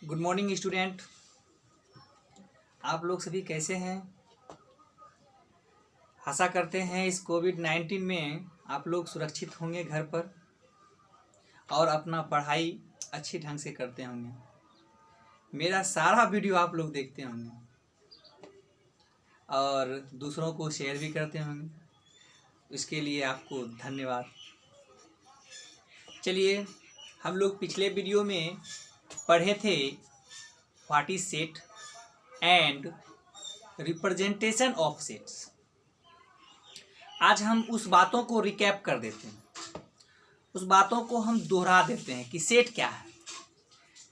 Good morning student. आप लोग सभी कैसे हैं? आशा करते हैं इस कोविड-19 में आप लोग सुरक्षित होंगे घर पर और अपना पढ़ाई अच्छी ढंग से करते होंगे। मेरा सारा वीडियो आप लोग देखते होंगे और दूसरों को शेयर भी करते होंगे। इसके लिए आपको धन्यवाद। चलिए, हम लोग पिछले वीडियो में पढ़े थे what is set and representation of sets. आज हम उस बातों को रिकैप कर देते हैं, उस बातों को हम दोहरा देते हैं कि सेट क्या है।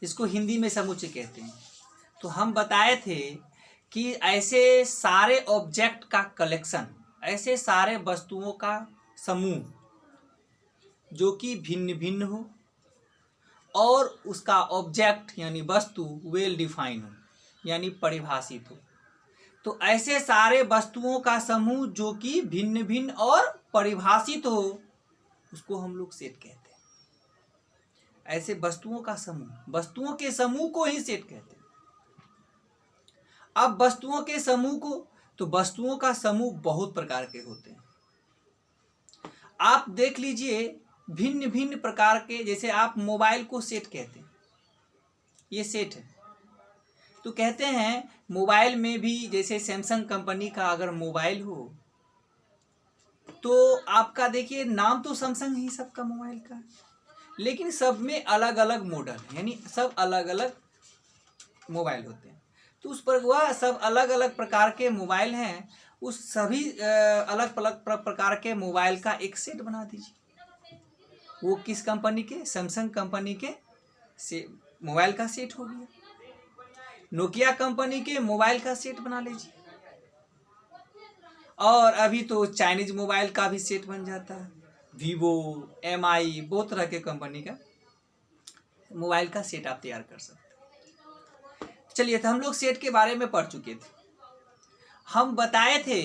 इसको हिंदी में समुच्चय कहते हैं। तो हम बताए थे कि ऐसे सारे ऑब्जेक्ट का कलेक्शन, ऐसे सारे वस्तुओं का समूह जो कि भिन्न भिन्न हो और उसका ऑब्जेक्ट यानी वस्तु वेल डिफाइन हो, यानी परिभाषित हो। तो ऐसे सारे वस्तुओं का समूह जो कि भिन्न भिन्न और परिभाषित हो, उसको हम लोग सेट कहते हैं। ऐसे वस्तुओं का समूह, वस्तुओं के समूह को ही सेट कहते हैं। अब वस्तुओं के समूह को, तो वस्तुओं का समूह बहुत प्रकार के होते हैं। आप देख लीजिए भिन्न भिन्न प्रकार के, जैसे आप मोबाइल को सेट कहते हैं, ये सेट है। तो कहते हैं मोबाइल में भी, जैसे सैमसंग कंपनी का अगर मोबाइल हो तो आपका देखिए नाम तो सैमसंग ही सबका मोबाइल का, लेकिन सब में अलग अलग मॉडल है, यानी सब अलग अलग मोबाइल होते हैं। तो उस पर वह सब अलग अलग प्रकार के मोबाइल हैं, उस सभी अलग अलग प्रकार के मोबाइल का एक सेट बना दीजिए। वो किस कंपनी के? सैमसंग कंपनी के से मोबाइल का सेट हो गया। नोकिया कंपनी के मोबाइल का सेट बना लीजिए। और अभी तो चाइनीज मोबाइल का भी सेट बन जाता है। वीवो, एमआई, बहुत तरह के कंपनी का मोबाइल का सेट आप तैयार कर सकते हैं। चलिए, तो हम लोग सेट के बारे में पढ़ चुके थे। हम बताए थे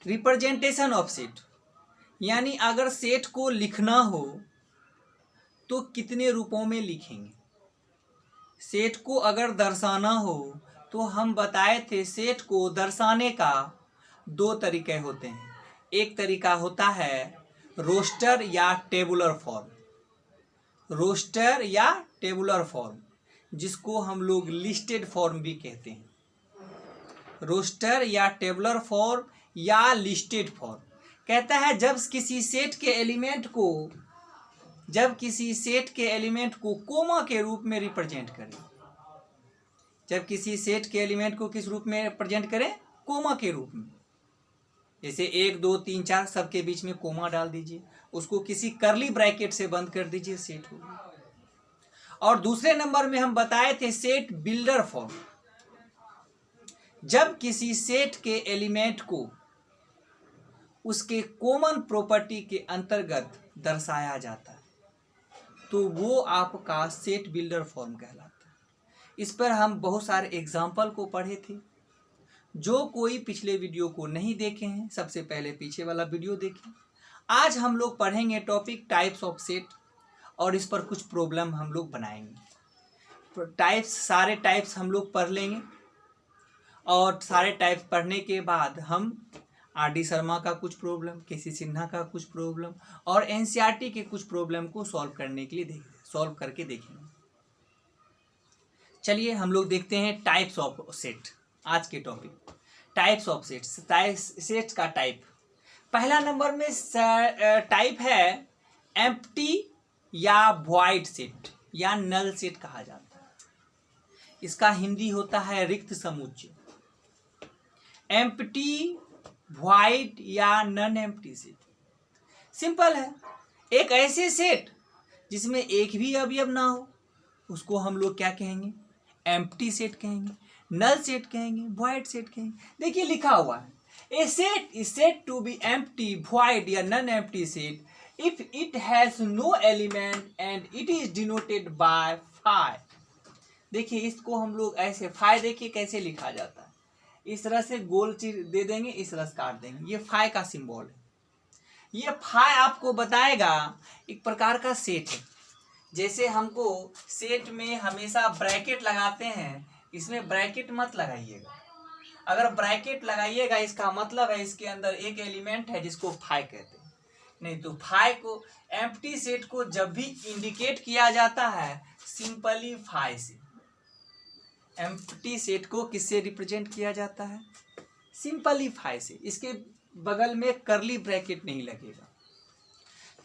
रिप्रेजेंटेशन ऑफ सेट, यानी अगर सेट को लिखना हो तो कितने रूपों में लिखेंगे। सेट को अगर दर्शाना हो तो हम बताए थे सेट को दर्शाने का दो तरीके होते हैं। एक तरीका होता है रोस्टर या टेबुलर फॉर्म। रोस्टर या टेबुलर फॉर्म, जिसको हम लोग लिस्टेड फॉर्म भी कहते हैं। रोस्टर या टेबुलर फॉर्म या लिस्टेड फॉर्म कहता है जब किसी सेट के एलिमेंट को कोमा के रूप में रिप्रेजेंट करें। जब किसी सेट के एलिमेंट को किस रूप में रिप्रेजेंट करें? कोमा के रूप में। जैसे 1 2 3 4 सबके बीच में कोमा डाल दीजिए, उसको किसी करली ब्रैकेट से बंद कर दीजिए, सेट हो गया। और दूसरे नंबर में हम बताए थे सेट बिल्डर फॉर्म। जब किसी सेट के एलिमेंट को उसके कॉमन प्रॉपर्टी के अंतर्गत दर्शाया जाता है तो वो आपका सेट बिल्डर फॉर्म कहलाता है। इस पर हम बहुत सारे एग्जाम्पल को पढ़े थे। जो कोई पिछले वीडियो को नहीं देखे हैं, सबसे पहले पीछे वाला वीडियो देखें। आज हम लोग पढ़ेंगे टॉपिक टाइप्स ऑफ सेट, और इस पर कुछ प्रॉब्लम हम लोग बनाएंगे। सारे टाइप्स हम लोग पढ़ लेंगे, और सारे टाइप्स पढ़ने के बाद हम आर.डी. शर्मा का कुछ प्रॉब्लम, के.सी. सिन्हा का कुछ प्रॉब्लम और एनसीईआरटी के कुछ प्रॉब्लम को सॉल्व करके देखेंगे। चलिए, हम लोग देखते हैं टाइप्स ऑफ सेट। आज के topic types of sets. Sets का टाइप, पहला नंबर में टाइप है एम्प्टी या वॉइड सेट या नल सेट कहा जाता है। इसका हिंदी होता है रिक्त समुच्चय। एम्प्टी, वॉइड या नन एम्प्टी सेट सिंपल है। एक ऐसे सेट जिसमें एक भी अवयव ना हो, उसको हम लोग क्या कहेंगे? एम्प्टी सेट कहेंगे, नल सेट कहेंगे, वॉइड सेट कहेंगे। देखिए लिखा हुआ है, a set is said to be empty, void या non empty set if it has no element and it is denoted by phi. देखिए इसको हम लोग ऐसे, फाई देखिए कैसे लिखा जाता है, इस तरह से गोल चीज दे देंगे, इस तरह से काट देंगे, ये फाई का सिंबल है। ये फाई आपको बताएगा एक प्रकार का सेट है। जैसे हमको सेट में हमेशा ब्रैकेट लगाते हैं, इसमें ब्रैकेट मत लगाइएगा। अगर ब्रैकेट लगाइएगा इसका मतलब है इसके अंदर एक एलिमेंट है जिसको फाई कहते हैं। नहीं तो फाई को, एम्प्टी सेट को जब भी इंडिकेट किया जाता है सिंपली फाई से। एम्प्टी सेट को किससे रिप्रेजेंट किया जाता है? सिंपली फाई से। इसके बगल में करली ब्रैकेट नहीं लगेगा।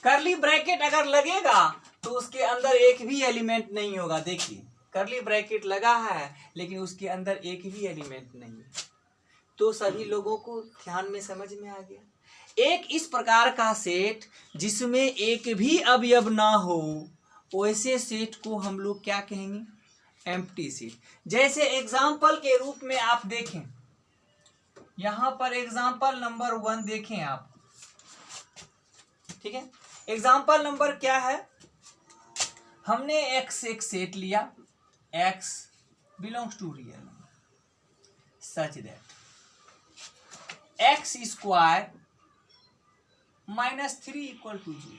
करली ब्रैकेट अगर लगेगा तो उसके अंदर एक भी एलिमेंट नहीं होगा। देखिए करली ब्रैकेट लगा है लेकिन उसके अंदर एक भी एलिमेंट नहीं है। तो सभी लोगों को ध्यान में समझ में आ गया। एक इस प्रकार का सेट जिसमें एक भी अवयव ना हो, वैसे सेट को हम लोग क्या कहेंगे? Empty set. जैसे एग्जाम्पल के रूप में आप देखें, यहां पर एग्जाम्पल नंबर 1 देखें आप, ठीक है। एग्जाम्पल नंबर क्या है? हमने एक्स एक सेट लिया, x belongs to real number such that x square -3 equal to 0।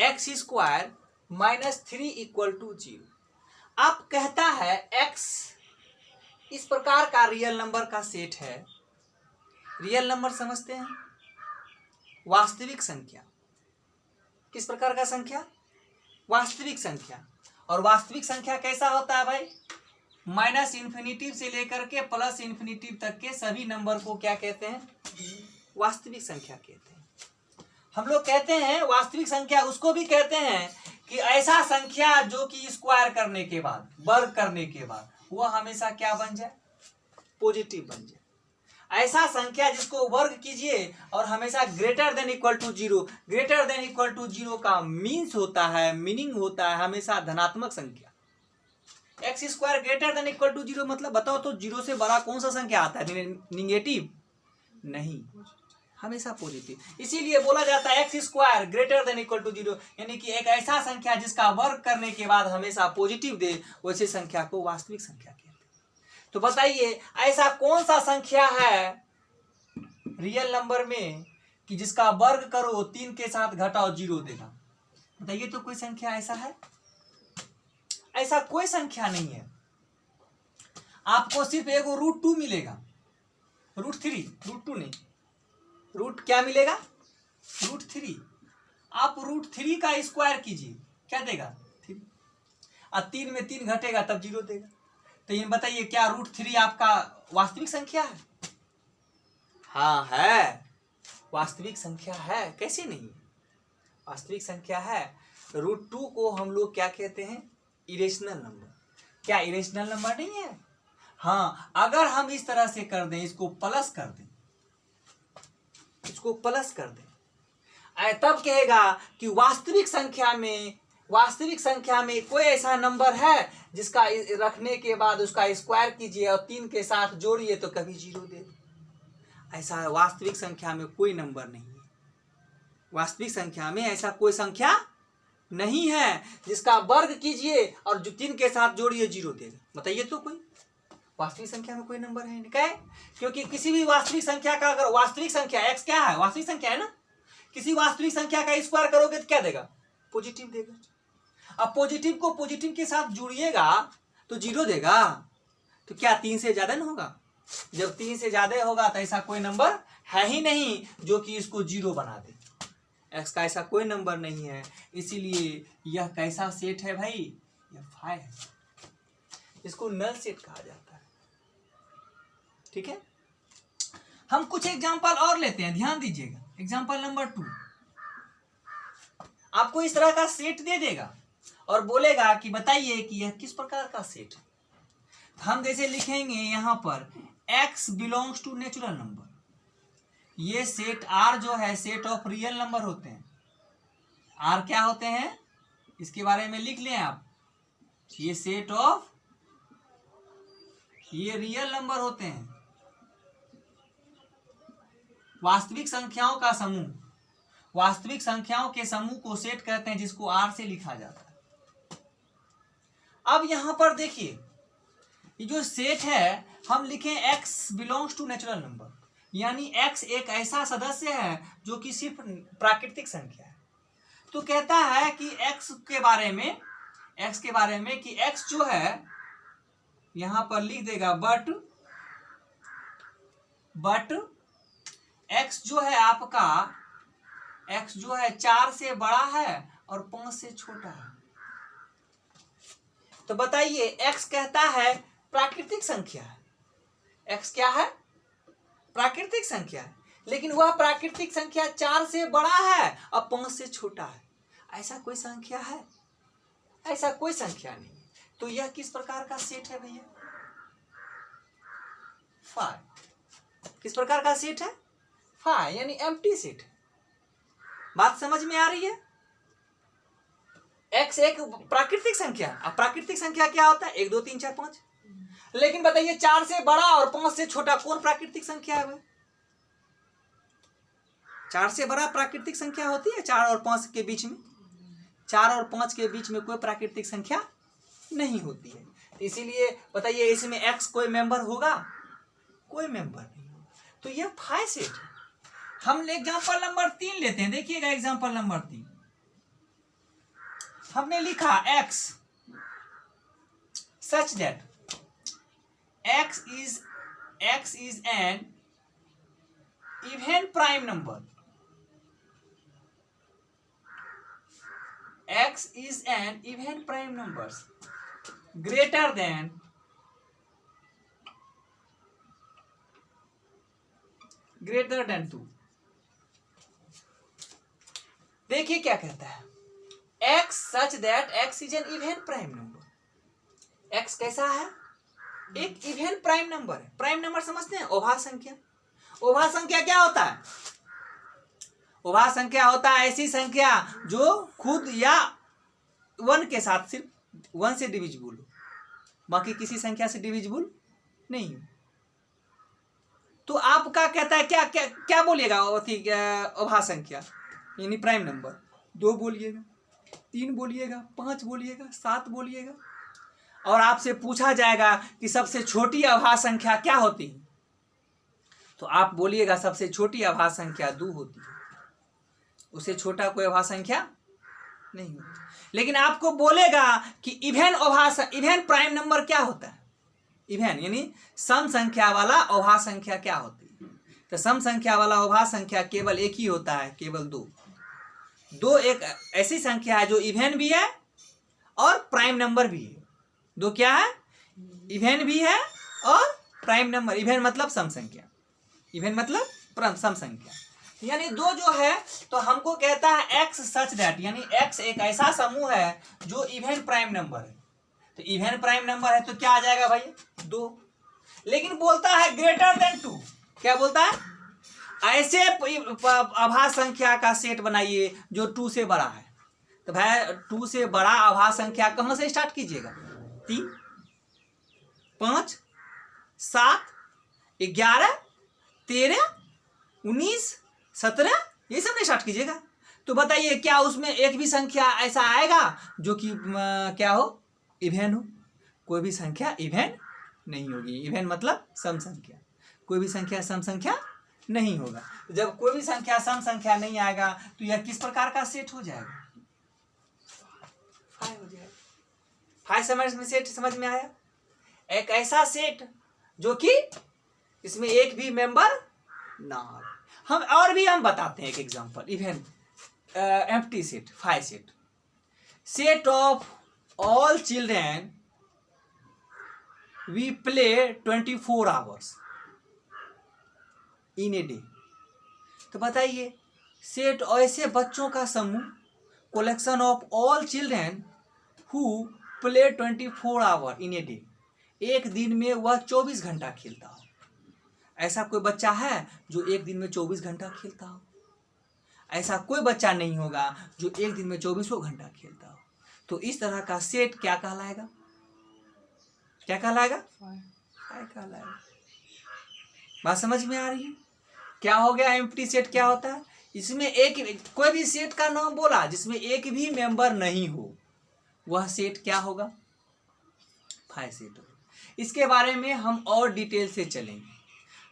X square -3 equal to 0। अब कहता है एक्स इस प्रकार का रियल नंबर का सेट है। रियल नंबर समझते हैं? वास्तविक संख्या। किस प्रकार का संख्या? वास्तविक संख्या। और वास्तविक संख्या कैसा होता है भाई? -इन्फिनिटी से लेकर के +इन्फिनिटी तक के सभी नंबर को क्या कहते हैं? वास्तविक संख्या कहते हैं। हम लोग कहते हैं वास्तविक संख्या उसको भी कहते हैं कि ऐसा संख्या जो कि स्क्वायर करने के बाद, वर्ग करने के बाद वो हमेशा क्या बन जाए? पॉजिटिव बन जाए। ऐसा संख्या जिसको वर्ग कीजिए और हमेशा greater than equal to 0। Greater than equal to 0 का मीन्स होता है, मीनिंग होता है हमेशा धनात्मक संख्या। X square greater than equal to 0 मतलब बताओ तो 0 से बड़ा कौन सा संख्या आता है? निगेटिव नहीं, हमेशा पॉजिटिव। इसीलिए बोला जाता है x square greater than equal to 0, यानी कि एक ऐसा संख्या जिसका वर्ग करने के बाद हमेशा पॉजिटिव दे, वैसे संख्या को वास्तविक संख्या कहते हैं। तो बताइए ऐसा कौन सा संख्या है रियल नंबर में कि जिसका वर्ग करो 3 के साथ घटाओ 0 देगा? बताइए तो कोई संख्या ऐसा है? ऐसा कोई संख्या नहीं है। आपको सिर्फ एगो √2 मिलेगा, √3, √2 नहीं, रूट क्या मिलेगा? √3। आप √3 का स्क्वायर कीजिए, क्या देगा? 3। और 3 में 3 घटेगा तब 0 देगा। तो ये बताइए क्या √3 आपका वास्तविक संख्या है? हाँ है, वास्तविक संख्या है। कैसे नहीं? वास्तविक संख्या है। √2 को हम लोग क्या कहते हैं? Irrational number. क्या इरेशनल नंबर नहीं है? हाँ, अगर हम इस तरह से कर दें, इसको प्लस कर दें, इसको प्लस कर दें, तब कहेगा कि वास्तविक संख्या में कोई ऐसा नंबर है जिसका रखने के बाद उसका स्क्वायर कीजिए और 3 के साथ जोड़िए तो कभी 0 दे। ऐसा वास्तविक संख्या में कोई नंबर नहीं है। वास्तविक संख्या में ऐसा कोई संख्या नहीं है जिसका वर्ग कीजिए और जो 3 के साथ जोड़िए 0 देगा। बताइए तो कोई वास्तविक संख्या में कोई नंबर है? क्या है? क्योंकि किसी भी वास्तविक संख्या का, अगर वास्तविक संख्या एक्स क्या है? वास्तविक संख्या है ना। किसी वास्तविक संख्या का स्क्वायर करोगे तो क्या देगा? पॉजिटिव देगा। अब पॉजिटिव को पॉजिटिव के साथ जुड़िएगा तो 0 देगा। तो क्या 3 से ज्यादा नहीं होगा? जब 3 से ज्यादा होगा तो ऐसा कोई नंबर है ही नहीं जो कि इसको 0 बना दे। एक्स का ऐसा कोई नंबर नहीं है। इसीलिए यह कैसा सेट है भाई? यह फाई है। इसको नल सेट कहा जाता है। ठीक है, हम कुछ एग्जांपल और लेते हैं, ध्यान दीजिएगा। एग्जांपल नंबर 2, आपको इस तरह का सेट दे देगा और बोलेगा कि बताइए कि यह किस प्रकार का सेट है। हम जैसे लिखेंगे यहां पर x belongs to natural number. ये सेट R जो है सेट ऑफ रियल नंबर होते हैं। R क्या होते हैं इसके बारे में लिख लें आप। ये सेट ऑफ, ये रियल नंबर होते हैं, वास्तविक संख्याओं का समूह। वास्तविक संख्याओं के समूह को सेट कहते हैं जिसको R से लिखा जाता है। अब यहां पर देखिए ये जो सेट है हम लिखें x belongs to natural number, यानी x एक ऐसा सदस्य है जो कि सिर्फ प्राकृतिक संख्या है। तो कहता है कि x के बारे में कि x जो है यहां पर लिख देगा बट x जो है आपका, x जो है 4 से बड़ा है और 5 से छोटा है। तो बताइए x कहता है प्राकृतिक संख्या है, x क्या है? प्राकृतिक संख्या है, लेकिन वह प्राकृतिक संख्या 4 से बड़ा है और 5 से छोटा है। ऐसा कोई संख्या है? ऐसा कोई संख्या नहीं। तो यह किस प्रकार का सेट है भैया? फाइव। किस प्रकार का सेट है? फाइव, यानी एम्प्टी सेट है। बात समझ में आ रही है? x एक प्राकृतिक संख्या। अब प्राकृतिक संख्या क्या होता है? 1 2 3 4 5। लेकिन बताइए 4 से बड़ा और 5 से छोटा कौन प्राकृतिक संख्या है? 4 से बड़ा प्राकृतिक संख्या होती है 4 और 5 के बीच में? 4 और 5 के बीच में कोई प्राकृतिक संख्या नहीं होती है। इसीलिए बताइए इसमें x कोई मेंबर होगा? कोई मेंबर नहीं होगा। तो यह फाइव सेट है। हम एग्जाम्पल नंबर 3 लेते हैं। देखिएगा एग्जाम्पल नंबर 3 हमने लिखा x such that x is an even prime number. X is an even prime number greater than greater than 2. देखिए क्या कहता है, x such that x is an even prime number. x कैसा है? एक even prime number है। Prime number समझते हैं? ओभा संख्या। ओभा संख्या क्या होता है? ओभा संख्या होता है ऐसी संख्या जो खुद या 1 के साथ सिर्फ 1 से डिविजिबल हो, बाकी किसी संख्या से डिविजिबल नहीं हो। तो आपका कहता है क्या क्या क्या बोलिएगा? ओभा संख्या यानी प्राइम नंबर 2 बोलिएगा, 3 बोलिएगा, 5 बोलिएगा, 7 बोलिएगा। और आपसे पूछा जाएगा कि सबसे छोटी अभाज्य संख्या क्या होती है? तो आप बोलिएगा सबसे छोटी अभाज्य संख्या 2 होती है, उससे छोटा कोई अभाज्य संख्या नहीं होती। लेकिन आपको बोलेगा कि इवन प्राइम नंबर क्या होता है? इवन यानी सम संख्या वाला अभाज्य संख्या क्या होती है? तो सम संख्या वाला अभाज्य संख्या केवल एक ही होता है, केवल 2। 2 एक ऐसी संख्या है जो इवन भी है और प्राइम नंबर भी है। 2 क्या है? इवन भी है और प्राइम नंबर। इवन मतलब सम संख्या, इवन मतलब सम संख्या। यानी 2 जो है तो हमको कहता है x सच दैट, यानी x एक ऐसा समूह है जो इवन प्राइम नंबर है। तो इवन प्राइम नंबर है तो क्या आ जाएगा भाई? 2। लेकिन बोलता है ग्रेटर देन 2। क्या बोलता है? ऐसे अभाज्य संख्या का सेट बनाइए जो 2 से बड़ा है। तो भाई 2 से बड़ा अभाज्य संख्या कहां से स्टार्ट कीजिएगा? 3 5 7 11 13 19 17 ये सब नहीं स्टार्ट कीजिएगा। तो बताइए क्या उसमें एक भी संख्या ऐसा आएगा जो कि क्या हो? इवन हो? कोई भी संख्या इवन नहीं होगी। इवन मतलब सम संख्या। कोई भी संख्या सम संख्या नहीं होगा। जब कोई भी संख्या सम संख्या नहीं आएगा तो यह किस प्रकार का सेट हो जाएगा? फाइव हो जाएगा। फाइव समझ में आया? एक ऐसा सेट जो कि इसमें एक भी मेंबर ना हो। हम और भी बताते हैं एक example. Even empty set, five set of all children we play 24 hours in a day. तो बताइए सेट ऐसे बच्चों का समूह, collection of all children who play 24 hour in a day, एक दिन में वह 24 घंटा खेलता हो। ऐसा कोई बच्चा है जो एक दिन में 24 घंटा खेलता हो? ऐसा कोई बच्चा नहीं होगा जो एक दिन में 24 घंटा खेलता हो। तो इस तरह का सेट क्या कहलाएगा? क्या कहलाएगा? फाइव कहलाएगा। बात समझ में आ रही है? क्या हो गया? एम्प्टी सेट क्या होता है? इसमें एक कोई भी सेट का नाम बोला जिसमें एक भी मेंबर नहीं हो, वह सेट क्या होगा? फाइव सेट होगा। इसके बारे में हम और डिटेल से चलेंगे।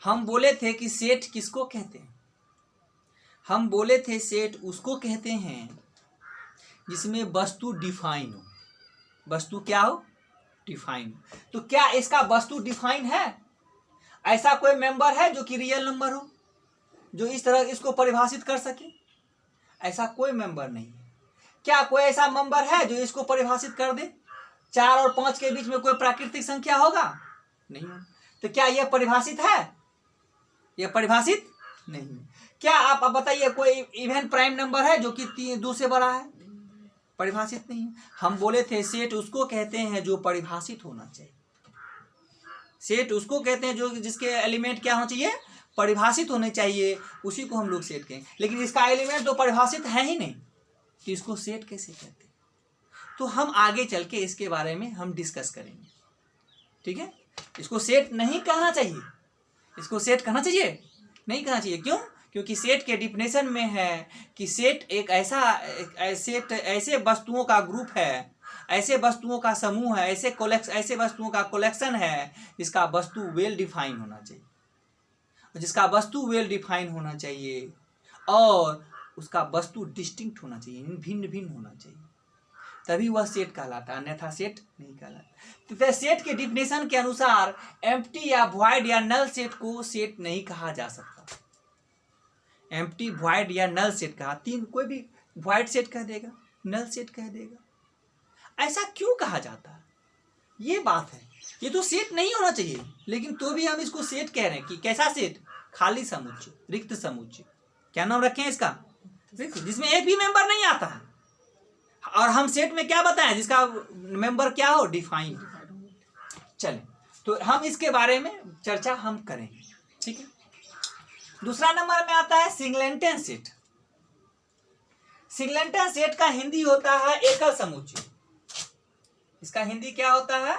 हम बोले थे कि सेट किसको कहते हैं? हम बोले थे सेट उसको कहते हैं जिसमें वस्तु डिफाइन हो। वस्तु क्या हो? डिफाइन। तो क्या इसका वस्तु डिफाइन है? ऐसा कोई मेंबर है जो कि रियल नंबर हो, जो इस तरह इसको परिभाषित कर सके? ऐसा कोई मेंबर नहीं है। क्या कोई ऐसा मेंबर है जो इसको परिभाषित कर दे? 4 और 5 के बीच में कोई प्राकृतिक संख्या होगा? नहीं है। तो क्या यह परिभाषित है? यह परिभाषित नहीं है। क्या आप बताइए कोई इवन प्राइम नंबर है जो कि 2 से बड़ा है? परिभाषित नहीं है। हम बोले थे सेट उसको कहते हैं जो परिभाषित होना चाहिए। सेट उसको कहते हैं जो जिसके एलिमेंट क्या होना चाहिए? परिभाषित होने चाहिए, उसी को हम लोग सेट कहेंगे। लेकिन इसका एलिमेंट तो परिभाषित है ही नहीं, तो इसको सेट कैसे कहते हैं? तो हम आगे चल के इसके बारे में हम डिस्कस करेंगे, ठीक है। इसको सेट नहीं कहना चाहिए, इसको सेट कहना चाहिए नहीं कहना चाहिए। क्यों? क्योंकि सेट के डिफिनेशन में है कि सेट एक ऐसे वस्तुओं का ग्रुप है, ऐसे वस्तुओं का समूह है, ऐसे वस्तुओं का कलेक्शन है जिसका वस्तु वेल डिफाइन होना चाहिए, होना चाहिए और उसका वस्तु डिस्टिंक्ट होना चाहिए, भिन्न भिन्न होना चाहिए, तभी वह सेट कहलाता है, अन्यथा सेट नहीं कहलाता। तो सेट के डिफिनेशन के अनुसार एम्प्टी या वॉइड या नल सेट को सेट नहीं कहा जा सकता। एम्प्टी, वॉइड या नल सेट कहा, तीन कोई भी वॉइड सेट कह देगा, नल सेट कह देगा। ऐसा क्यों कहा जाता है? ये बात है। ये तो सेट नहीं होना चाहिए, लेकिन तो भी हम इसको सेट कह रहे हैं। कि कैसा सेट? खाली समुच्चय, रिक्त समुच्चय। क्या नाम रखे हैं इसका? रिक्त, जिसमें एक भी मेंबर नहीं आता है। और हम सेट में क्या बताएं? जिसका मेंबर क्या हो? डिफाइन। चलें, तो हम इसके बारे में चर्चा हम करेंगे, ठीक है। दूसरा नंबर में आता है सिंगलेटन सेट। सिंगलेटन सेट का हिंदी होता है एकल समुच्चय। इसका हिंदी क्या होता है?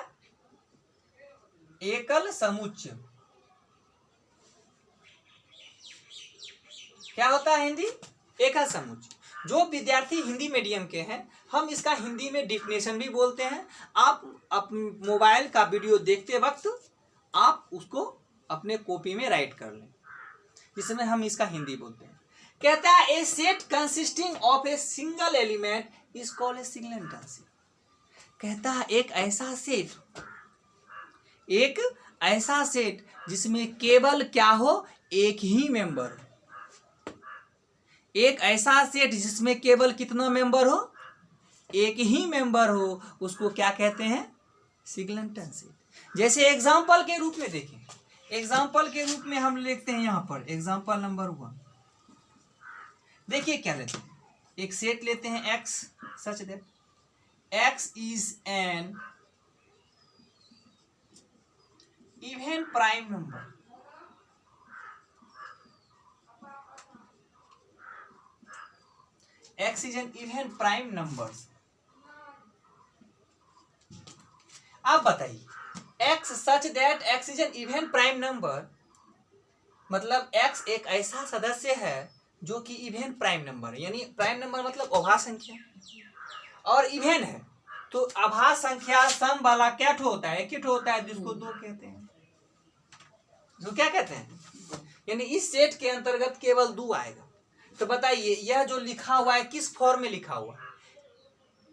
एकल समुच्चय। क्या होता है हिंदी? एकल समुच्चय। जो विद्यार्थी हिंदी मीडियम के हैं, हम इसका हिंदी में डिफिनेशन भी बोलते हैं। आप मोबाइल का वीडियो देखते वक्त आप उसको अपने कॉपी में राइट कर लें, जिसमें हम इसका हिंदी बोलते हैं। कहता है a set consisting of a single element is called a singleton set. कहता है एक ऐसा सेट जिसमें केवल क्या हो? एक ही मेंबर हो। एक ऐसा सेट जिसमें केवल कितना मेंबर हो? एक ही मेंबर हो, उसको क्या कहते हैं? Singleton set. जैसे एग्जाम्पल के रूप में देखें, एग्जाम्पल के रूप में हम लिखते हैं यहां पर एग्जाम्पल नंबर 1। देखिए क्या लेते हैं, एक सेट लेते हैं x such that x is an even prime number. x is an even prime numbers। आप बताइए x such that x is an even prime number, मतलब x एक ऐसा सदस्य है जो कि इवन प्राइम नंबर है। यानी प्राइम नंबर मतलब अभाज्य संख्या, और इवन है तो अभाज्य संख्या सम वाला क्या ठो होता है? एक ही ठो होता है, जिसको 2 कहते हैं। जो क्या कहते हैं? यानी इस सेट के अंतर्गत केवल 2 आएगा। तो बताइए यह जो लिखा हुआ है किस फॉर्म में लिखा हुआ है?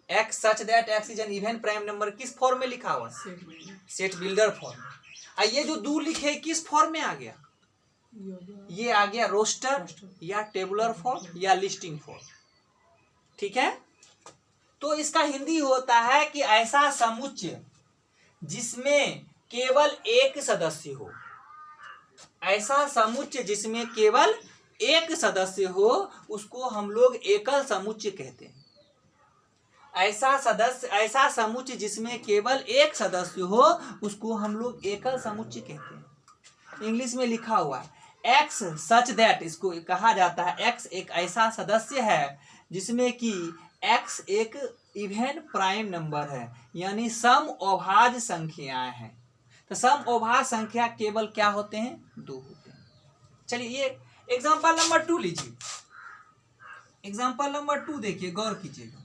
x such that x is an even prime number किस फॉर्म में लिखा हुआ? Set builder form. ये जो 2 लिखे किस फॉर्म में आ गया? ये आ गया रोस्टर या टेबुलर फॉर्म या लिस्टिंग फॉर्म, ठीक है। तो इसका हिंदी होता है कि ऐसा समुच्चय जिसमें केवल एक सदस्य हो। ऐसा समुच्चय जिसमें केवल एक सदस्य हो, उसको हम लोग एकल समुच्चय कहते हैं। ऐसा समुच्चय जिसमें केवल एक सदस्य हो, उसको हम लोग एकल समुच्चय कहते हैं। इंग्लिश में लिखा हुआ है x सच दैट, इसको कहा जाता है x एक ऐसा सदस्य है जिसमें कि x एक इवन प्राइम नंबर है, यानी सम अभाज्य संख्याएं हैं। तो सम अभाज्य संख्या केवल क्या होते हैं? 2 होते हैं। चलिए ये एग्जाम्पल नंबर 2 लीजिए। एग्जाम्पल नंबर 2 देखिए, गौर कीजिएगा।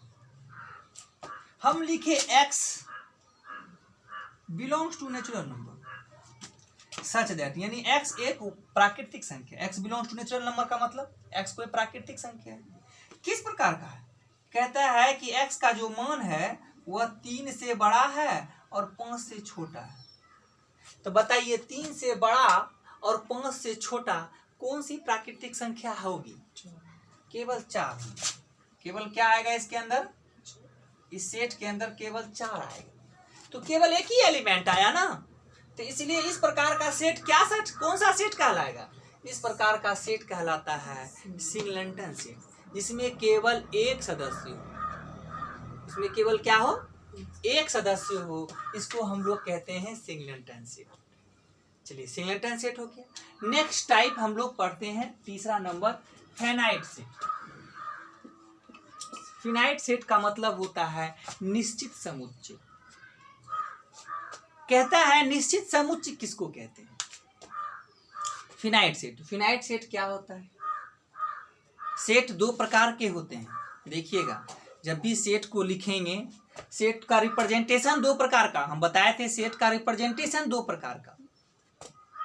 हम लिखे x belongs to natural number such that, यानी x एक प्राकृतिक संख्या। x belongs to natural number का मतलब x कोई प्राकृतिक संख्या है। किस प्रकार का है? कहता है कि x का जो मान है वह 3 से बड़ा है और 5 से छोटा है। तो बताइए 3 से बड़ा और 5 से छोटा कौन सी प्राकृतिक संख्या होगी? केवल 4। केवल क्या आएगा इसके अंदर? इस सेट के अंदर केवल 4 आएगा। तो केवल एक ही एलिमेंट आया ना, तो इसलिए इस प्रकार का सेट क्या सेट, कौन सा सेट कहलाएगा? इस प्रकार का सेट कहलाता है सिंगलेटन सेट, जिसमें केवल एक सदस्य हो। इसमें केवल क्या हो? एक सदस्य हो। इसको हम लोग कहते हैं सिंगलेटन सेट। चलिए सिंगलेटन सेट हो गया। नेक्स्ट टाइप हम लोग पढ़ते हैं, तीसरा number finite set. Finite set का मतलब होता है निश्चित समुच्चय। कहता है निश्चित समुच्चय किसको कहते हैं? Finite set. फिनाइट सेट क्या होता है? सेट 2 प्रकार के होते हैं। देखिएगा, जब भी सेट को लिखेंगे, सेट का रिप्रेजेंटेशन 2 प्रकार का, हम बताए थे सेट का रिप्रेजेंटेशन 2 प्रकार का।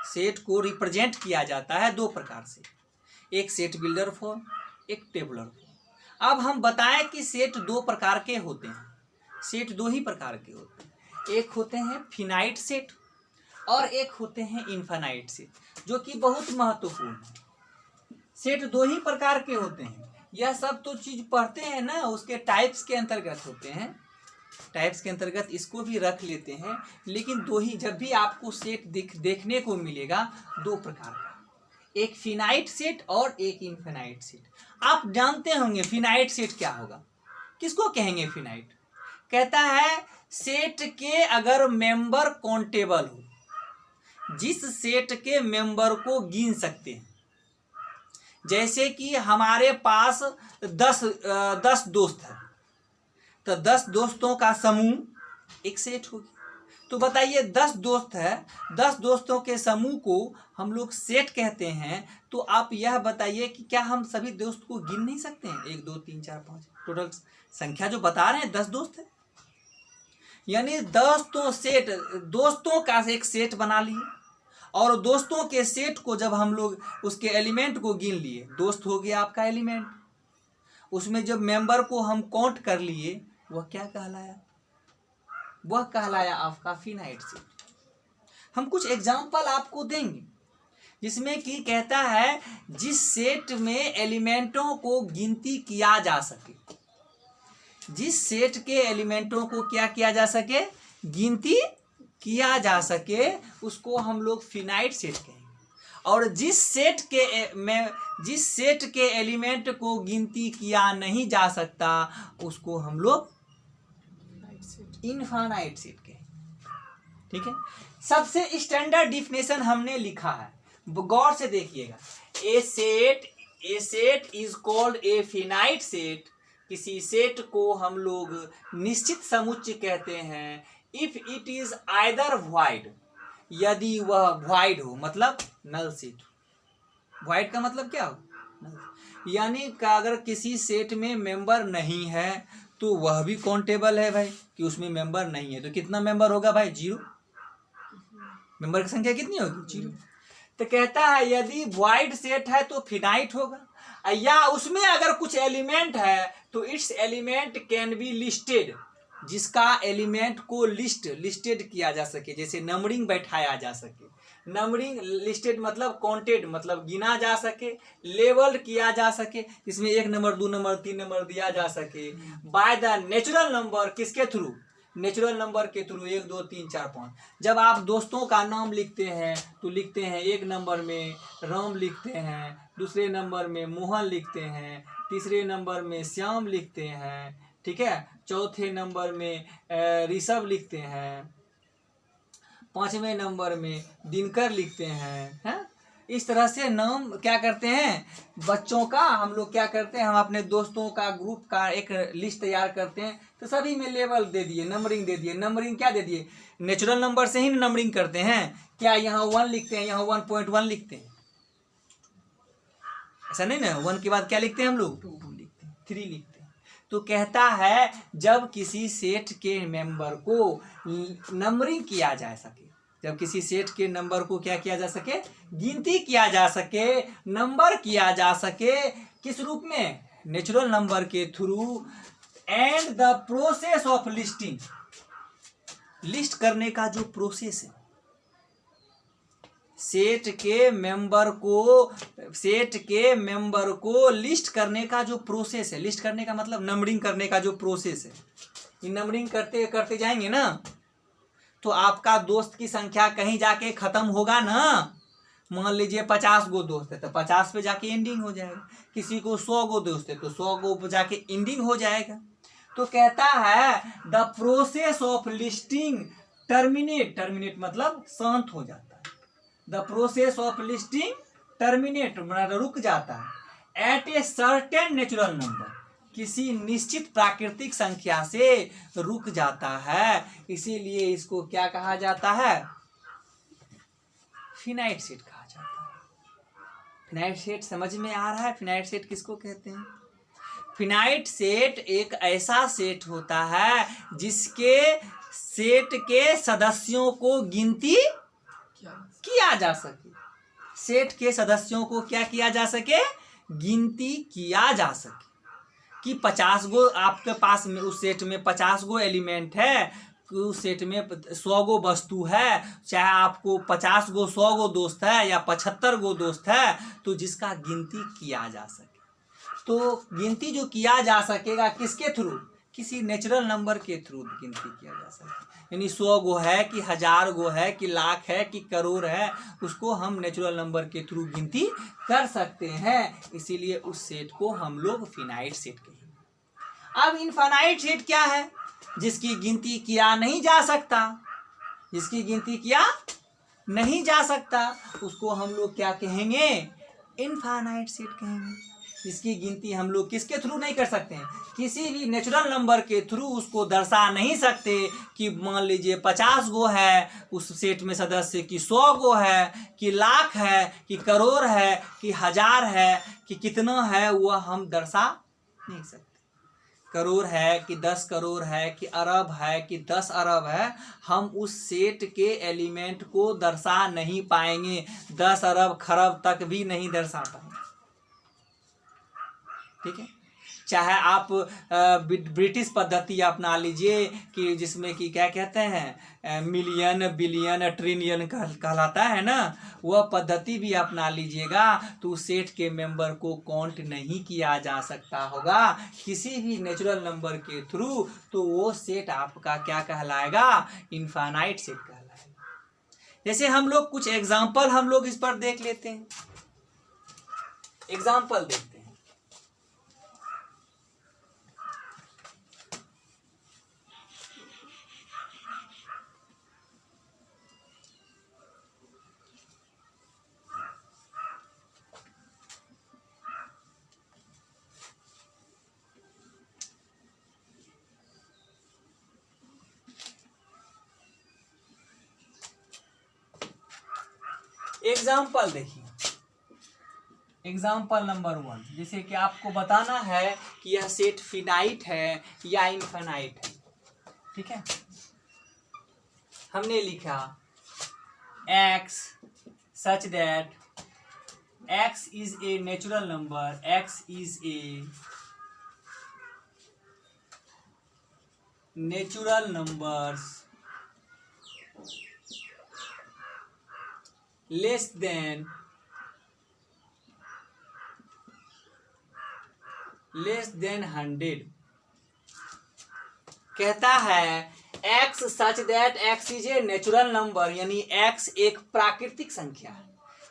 सेट को रिप्रेजेंट किया जाता है 2 प्रकार से, एक सेट बिल्डर फॉर्म, एक टेबुलर फॉर्म। अब हम बताएं कि सेट 2 प्रकार के होते हैं। सेट 2 ही प्रकार के होते हैं, एक होते हैं फिनाइट सेट और एक होते हैं इनफाइनाइट सेट, जो कि बहुत महत्वपूर्ण है। सेट 2 ही प्रकार के होते हैं। यह सब तो चीज पढ़ते हैं ना, उसके टाइप्स के अंतर्गत होते हैं। टाइप्स के अंतर्गत इसको भी रख लेते हैं, लेकिन 2 ही, जब भी आपको सेट देखने को मिलेगा 2 प्रकार का, एक फिनाइट सेट और एक इनफाइनाइट सेट। आप जानते होंगे फिनाइट सेट क्या होगा, किसको कहेंगे फिनाइट? कहता है सेट के अगर मेंबर काउंटेबल हो, जिस सेट के मेंबर को गिन सकते हैं। जैसे कि हमारे पास 10 दोस्त हैं, तो 10 दोस्तों का समूह एक सेट होगी। तो बताइए 10 दोस्त है, 10 दोस्तों के समूह को हम लोग सेट कहते हैं। तो आप यह बताइए कि क्या हम सभी दोस्त को गिन नहीं सकते हैं? 1 2 3 4 5 टोटल संख्या जो बता रहे हैं 10 दोस्त है, यानी 10 तो सेट, दोस्तों का एक सेट बना लिए, और दोस्तों के सेट को जब हम लोग उसके एलिमेंट को गिन लिए, दोस्त हो गया आपका एलिमेंट। उसमें जब मेंबर को हम काउंट कर लिए, वह क्या कहलाया? वह कहलाया आपका फिनाइट सेट। हम कुछ एग्जाम्पल आपको देंगे, जिसमें कि कहता है जिस सेट में एलिमेंटों को गिनती किया जा सके, जिस सेट के एलिमेंटों को क्या किया जा सके? गिनती किया जा सके, उसको हम लोग फिनाइट सेट कहेंगे। और जिस सेट के एलिमेंट को गिनती किया नहीं जा सकता, उसको हम लोग इनफाइनाइट सेट कहेंगे। ठीक है, सबसे स्टैंडर्ड डिफिनेशन हमने लिखा है, गौर से देखिएगा। A set is called a finite set. किसी सेट को हम लोग निश्चित समुच्चय कहते हैं if it is either void, यदि वह वॉइड हो, मतलब नल सेट। वॉइड का मतलब क्या हो? नल। यानी कि अगर किसी सेट में मेंबर नहीं है तो वह भी काउंटेबल है भाई, कि उसमें मेंबर नहीं है। तो कितना मेंबर होगा भाई? 0। मेंबर की संख्या कितनी होगी? 0। तो कहता है यदि वॉइड सेट है तो फिनाइट होगा, या उसमें अगर कुछ एलिमेंट है तो it's element can be listed, जिसका एलिमेंट को लिस्टेड किया जा सके, जैसे नंबरिंग बैठाया जा सके। नंबरिंग लिस्टेड मतलब काउंटेड, मतलब गिना जा सके, लेवल किया जा सके, इसमें 1 नंबर 2 नंबर 3 नंबर दिया जा सके बाय द नेचुरल नंबर। किसके थ्रू? नेचुरल नंबर के थ्रू। 1 2 3 4 5। जब आप दोस्तों का नाम लिखते हैं तो लिखते हैं 1 नंबर में राम लिखते हैं, दूसरे नंबर में मोहन लिखते हैं, तीसरे नंबर में श्याम लिखते हैं, ठीक है, चौथे नंबर में ऋषभ लिखते हैं, 5वें नंबर में दिनकर लिखते हैं। इस तरह से नाम क्या करते हैं बच्चों का, हम लोग क्या करते हैं, हम अपने दोस्तों का ग्रुप का एक लिस्ट तैयार करते हैं, तो सभी में लेवल दे दिए, नंबरिंग दे दिए। नंबरिंग क्या दे दिए? नेचुरल नंबर से ही नंबरिंग करते हैं। क्या यहाँ 1 लिखते हैं, यहाँ 1.1 लिखते हैं? ऐसा नहीं ना, 1 के बाद क्या लिखते हैं हम लोग? 2 लिखते हैं, 3 लिखते हैं। तो कहता है जब किसी सेट के मेंबर को नंबरिंग किया जा सके, जब किसी सेट के नंबर को क्या किया जा सके? गिनती किया जा सके, नंबर किया जा सके, किस रूप में? नेचुरल नंबर के through, and the process of listing, list करने का जो प्रोसेस है, सेट के मेंबर को लिस्ट करने का जो प्रोसेस है, लिस्ट करने का मतलब नंबरिंग करने का जो प्रोसेस है, ये नंबरिंग करते करते जाएंगे ना तो आपका दोस्त की संख्या कहीं जाके खत्म होगा ना। मान लीजिए 50 गो दोस्त है तो 50 पे जाके एंडिंग हो जाएगा, किसी को 100 गो दोस्त है तो 100 गो पे जाके एंडिंग हो जाएगा। तो कहता है the process of listing terminate मतलब शांत हो जाता है, the process of listing terminate मतलब रुक जाता है at a certain natural number, किसी निश्चित प्राकृतिक संख्या से रुक जाता है, इसीलिए इसको क्या कहा जाता है, फिनाइट सेट कहा जाता है। फिनाइट सेट समझ में आ रहा है? फिनाइट सेट किसको कहते हैं? फिनाइट सेट एक ऐसा सेट होता है जिसके सेट के सदस्यों को गिनती किया जा सके, सेट के सदस्यों को क्या किया जा सके, गिनती किया जा सके, कि 50 गो आपके पास में उस सेट में 50 गो एलिमेंट है, उस सेट में 100 गो वस्तु है, चाहे आपको 50 गो 100 गो दोस्त है या 75 गो दोस्त है, तो जिसका गिनती किया जा सके। तो गिनती जो किया जा सकेगा किसके थ्रू, किसी नेचुरल नंबर के थ्रू गिनती किया जा सके, यानी 100 गो है कि 1000 गो है कि लाख है कि करोड़ है, उसको हम नेचुरल नंबर के थ्रू गिनती कर सकते हैं, इसीलिए उस सेट को हम लोग फिनाइट सेट कहेंगे। अब इनफाइनाइट सेट क्या है, जिसकी गिनती किया नहीं जा सकता, जिसकी गिनती किया नहीं जा सकता उसको हम लोग क्या कहेंगे, इनफाइनाइट सेट कहेंगे। इसकी गिनती हम लोग किसके थ्रू नहीं कर सकते हैं, किसी भी नेचुरल नंबर के थ्रू उसको दर्शा नहीं सकते कि मान लीजिए 50 गो है उस सेट में सदस्य, कि 100 गो है कि लाख है कि करोड़ है कि 1000 है कि कितना है, वह हम दर्शा नहीं सकते। करोड़ है कि 10 करोड़ है कि अरब है कि 10 अरब है, हम उस सेट के एलिमेंट को दर्शा नहीं पाएंगे, 10 अरब खरब तक भी नहीं दर्शा पाएंगे। ठीक है, चाहे आप ब्रिटिश पद्धति अपना लीजिए कि जिसमें कि क्या कहते हैं मिलियन बिलियन ट्रिलियन कहलाता है ना, वह पद्धति भी अपना लीजिएगा तो सेट के मेंबर को काउंट नहीं किया जा सकता होगा किसी भी नेचुरल नंबर के थ्रू, तो वो सेट आपका क्या कहलाएगा, इनफाइनाइट सेट कहलाएगा। जैसे हम लोग कुछ एग्जाम्पल हम लोग इस पर देख लेते हैं, एग्जाम्पल देखते हैं। एग्जाम्पल देखिए, एग्जाम्पल नंबर 1, जैसे कि आपको बताना है कि यह सेट फिनाइट है या इनफाइनाइट है। ठीक है, हमने लिखा x such that x is a natural number, x is a natural numbers less than 100। कहता है x such that x is a natural number, यानी x एक प्राकृतिक संख्या है।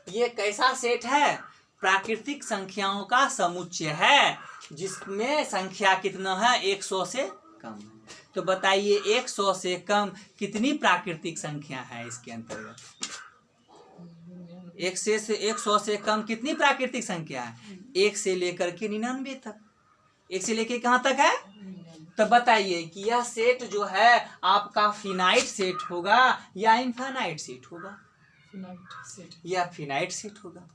ये कैसा सेट है, प्राकृतिक संख्याओं का समुच्चय है जिसमें संख्या कितना है, 100 से कम है। तो बताइए 100 से कम कितनी प्राकृतिक संख्या है इसके अंतर्गत, 100 से कम कितनी प्राकृतिक संख्या है, 1 से लेकर के 99 तक, 1 से लेकर कहाँ तक है। तो बताइए कि यह सेट जो है आपका फिनाइट सेट होगा या इनफाइनाइट सेट होगा, या फिनाइट सेट होगा,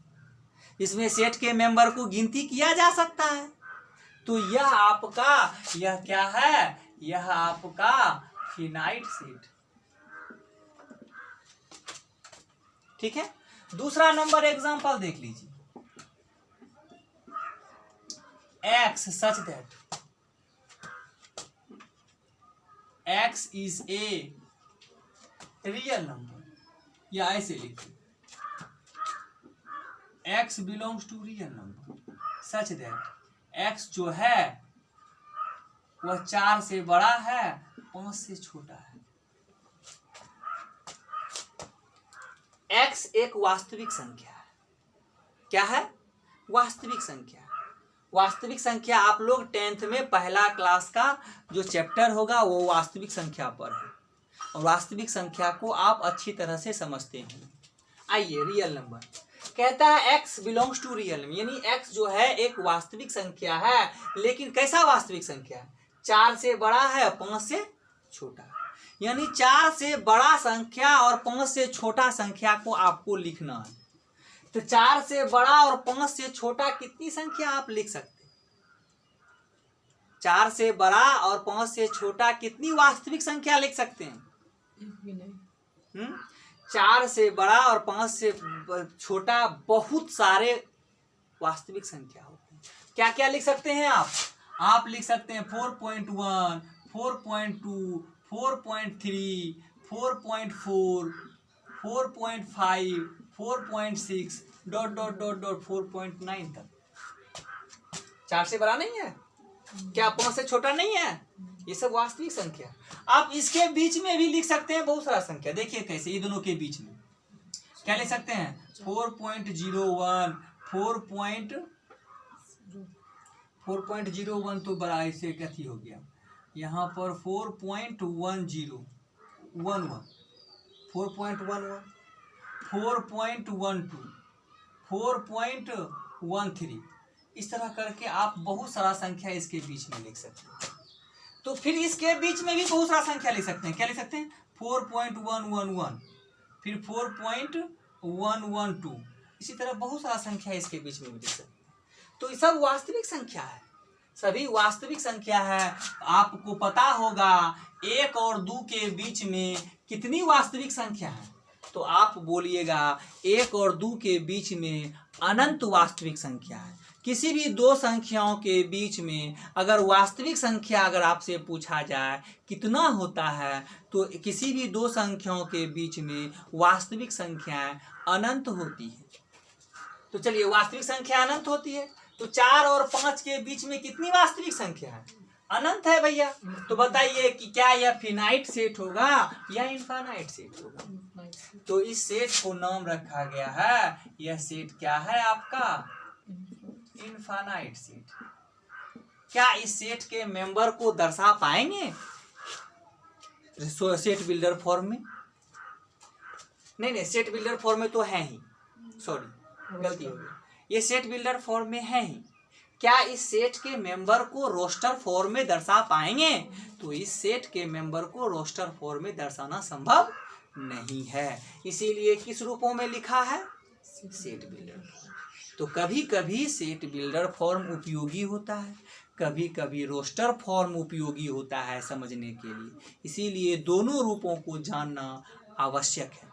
इसमें सेट के मेंबर को गिनती किया जा सकता है। तो यह आपका, यह क्या है, यह आपका फिनाइट सेट। ठीक है, दूसरा नंबर एग्जांपल देख लीजिए, x such that x is a real number, या ऐसे लिखिए x belongs to real number such that x जो है वह 4 से बड़ा है, 5 से छोटा है। x एक वास्तविक संख्या है। क्या है? वास्तविक संख्या। वास्तविक संख्या आप लोग 10th में पहला क्लास का जो चैप्टर होगा वो वास्तविक संख्या पर है, और वास्तविक संख्या को आप अच्छी तरह से समझते हैं। आइए, रियल नंबर कहता है x belongs to real number, यानी x जो है एक वास्तविक संख्या है, लेकिन कैसा वास्तविक संख्या है? 4 से बड़ा है, 5 से छोटा है। यानी 4 से बड़ा संख्या और 5 से छोटा संख्या को आपको लिखना है। तो 4 से बड़ा और 5 से छोटा कितनी संख्या आप लिख सकते हैं? 4 से बड़ा और 5 से छोटा कितनी वास्तविक संख्या लिख सकते हैं? 4 से बड़ा और 5 से छोटा बहुत सारे वास्तविक संख्या होते हैं। क्या क्या लिख सकते हैं आप? आप लिख सकते हैं 4.1, 4.2, 4.3, 4.4, 4.5, 4.6 ... 4.9 तक। 4 से बड़ा नहीं है क्या? 5 से छोटा नहीं है? ये सब वास्तविक संख्या। आप इसके बीच में भी लिख सकते हैं बहुत सारा संख्या। देखिए कैसे, ये दोनों के बीच में क्या लिख सकते हैं? 4.01, 4.01 तो बड़ा ऐसे कथी हो गया। यहाँ पर 4.10, 11, 4.11, 4.12, 4.13, इस तरह करके आप बहुत सारा संख्या इसके बीच में लिख सकते हैं। तो फिर इसके बीच में भी बहुत सारा संख्या लिख सकते हैं। क्या लिख सकते हैं? 4.111, फिर 4.112, इसी तरह बहुत सारा संख्या इसके बीच में भी लिख सकते हैं। तो ये सब वास्तविक संख्या है, सभी वास्तविक संख्या है। आपको पता होगा 1 और 2 के बीच में कितनी वास्तविक संख्या है? तो आप बोलिएगा 1 और 2 के बीच में अनंत वास्तविक संख्या है। किसी भी दो संख्याओं के बीच में अगर वास्तविक संख्या अगर आपसे पूछा जाए कितना होता है, तो किसी भी दो संख्याओं के बीच में वास्तविक संख्याएं अनंत होती है। तो चलिए, वास्तविक संख्या अनंत होती है, तो 4 और 5 के बीच में कितनी वास्तविक संख्या है? अनंत है भैया। तो बताइए कि क्या यह फिनाइट सेट होगा या इनफाइनाइट सेट होगा? तो इस सेट को नाम रखा गया है, यह सेट क्या है आपका? Infinite set. क्या इस सेट के मेंबर को दर्शा पाएंगे सेट बिल्डर फॉर्म में? नहीं, सेट बिल्डर फॉर्म में तो है ही, सॉरी गलती हो गई, ये सेट बिल्डर फॉर्म में है ही। क्या इस सेट के मेंबर को रोस्टर फॉर्म में दर्शा पाएंगे? तो इस सेट के मेंबर को रोस्टर फॉर्म में दर्शाना संभव नहीं है, इसीलिए किस रूपों में लिखा है? Set builder. तो कभी कभी सेट बिल्डर फॉर्म उपयोगी होता है, कभी कभी रोस्टर फॉर्म उपयोगी होता है समझने के लिए, इसीलिए दोनों रूपों को जानना आवश्यक है।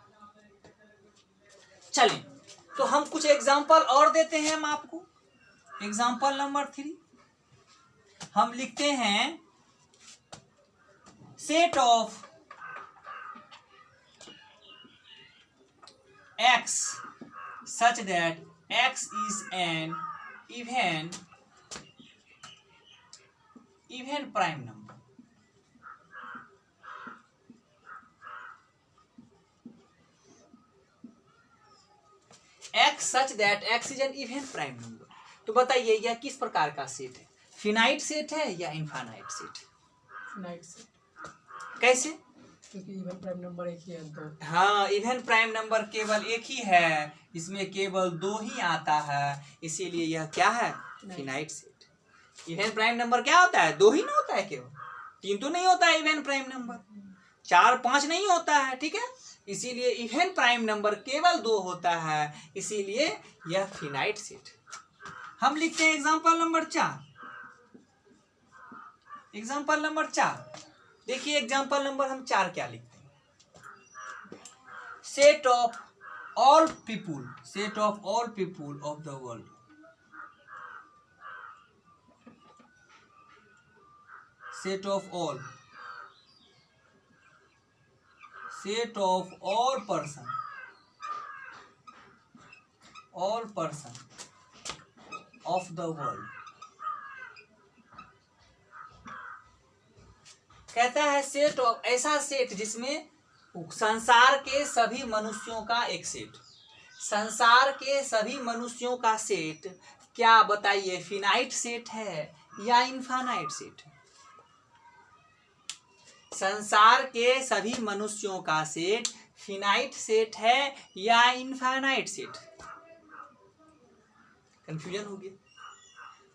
चलिए, तो हम कुछ एग्जाम्पल और देते हैं हम आपको। एग्जाम्पल नंबर 3 हम लिखते हैं set of x such that x is an even prime number. x such that x is an even prime number. तो बताइए यह किस प्रकार का सेट है? फिनाइट सेट है या इनफाइनाइट सेट? Finite set. कैसे? क्योंकि इवन प्राइम नंबर एक ही है, दो। हाँ, इवन प्राइम नंबर केवल एक ही है, इसमें केवल 2 ही आता है, इसीलिए यह क्या है? Finite set. Even prime number क्या होता है? 2 ही ना होता है, केवल 3 तो नहीं होता है इवन प्राइम नंबर, 4 5 नहीं होता है, ठीक है। इसीलिए इवन प्राइम नंबर केवल 2 होता है, इसीलिए यह फिनाइट सेट। हम लिखते हैं एग्जाम्पल नंबर 4। एग्जाम्पल नंबर 4 देखिए, एग्जाम्पल नंबर हम 4 क्या लिखते हैं? Set of all people, set of all people of the world, set of all set of all person of the world. कहता है सेट ऑफ, ऐसा सेट जिसमें संसार के सभी मनुष्यों का एक सेट, संसार के सभी मनुष्यों का सेट क्या बताइए, फिनाइट सेट है या इनफाइनाइट सेट है? संसार के सभी मनुष्यों का सेट फिनाइट सेट है या इनफाइनाइट सेट? कंफ्यूजन हो गया।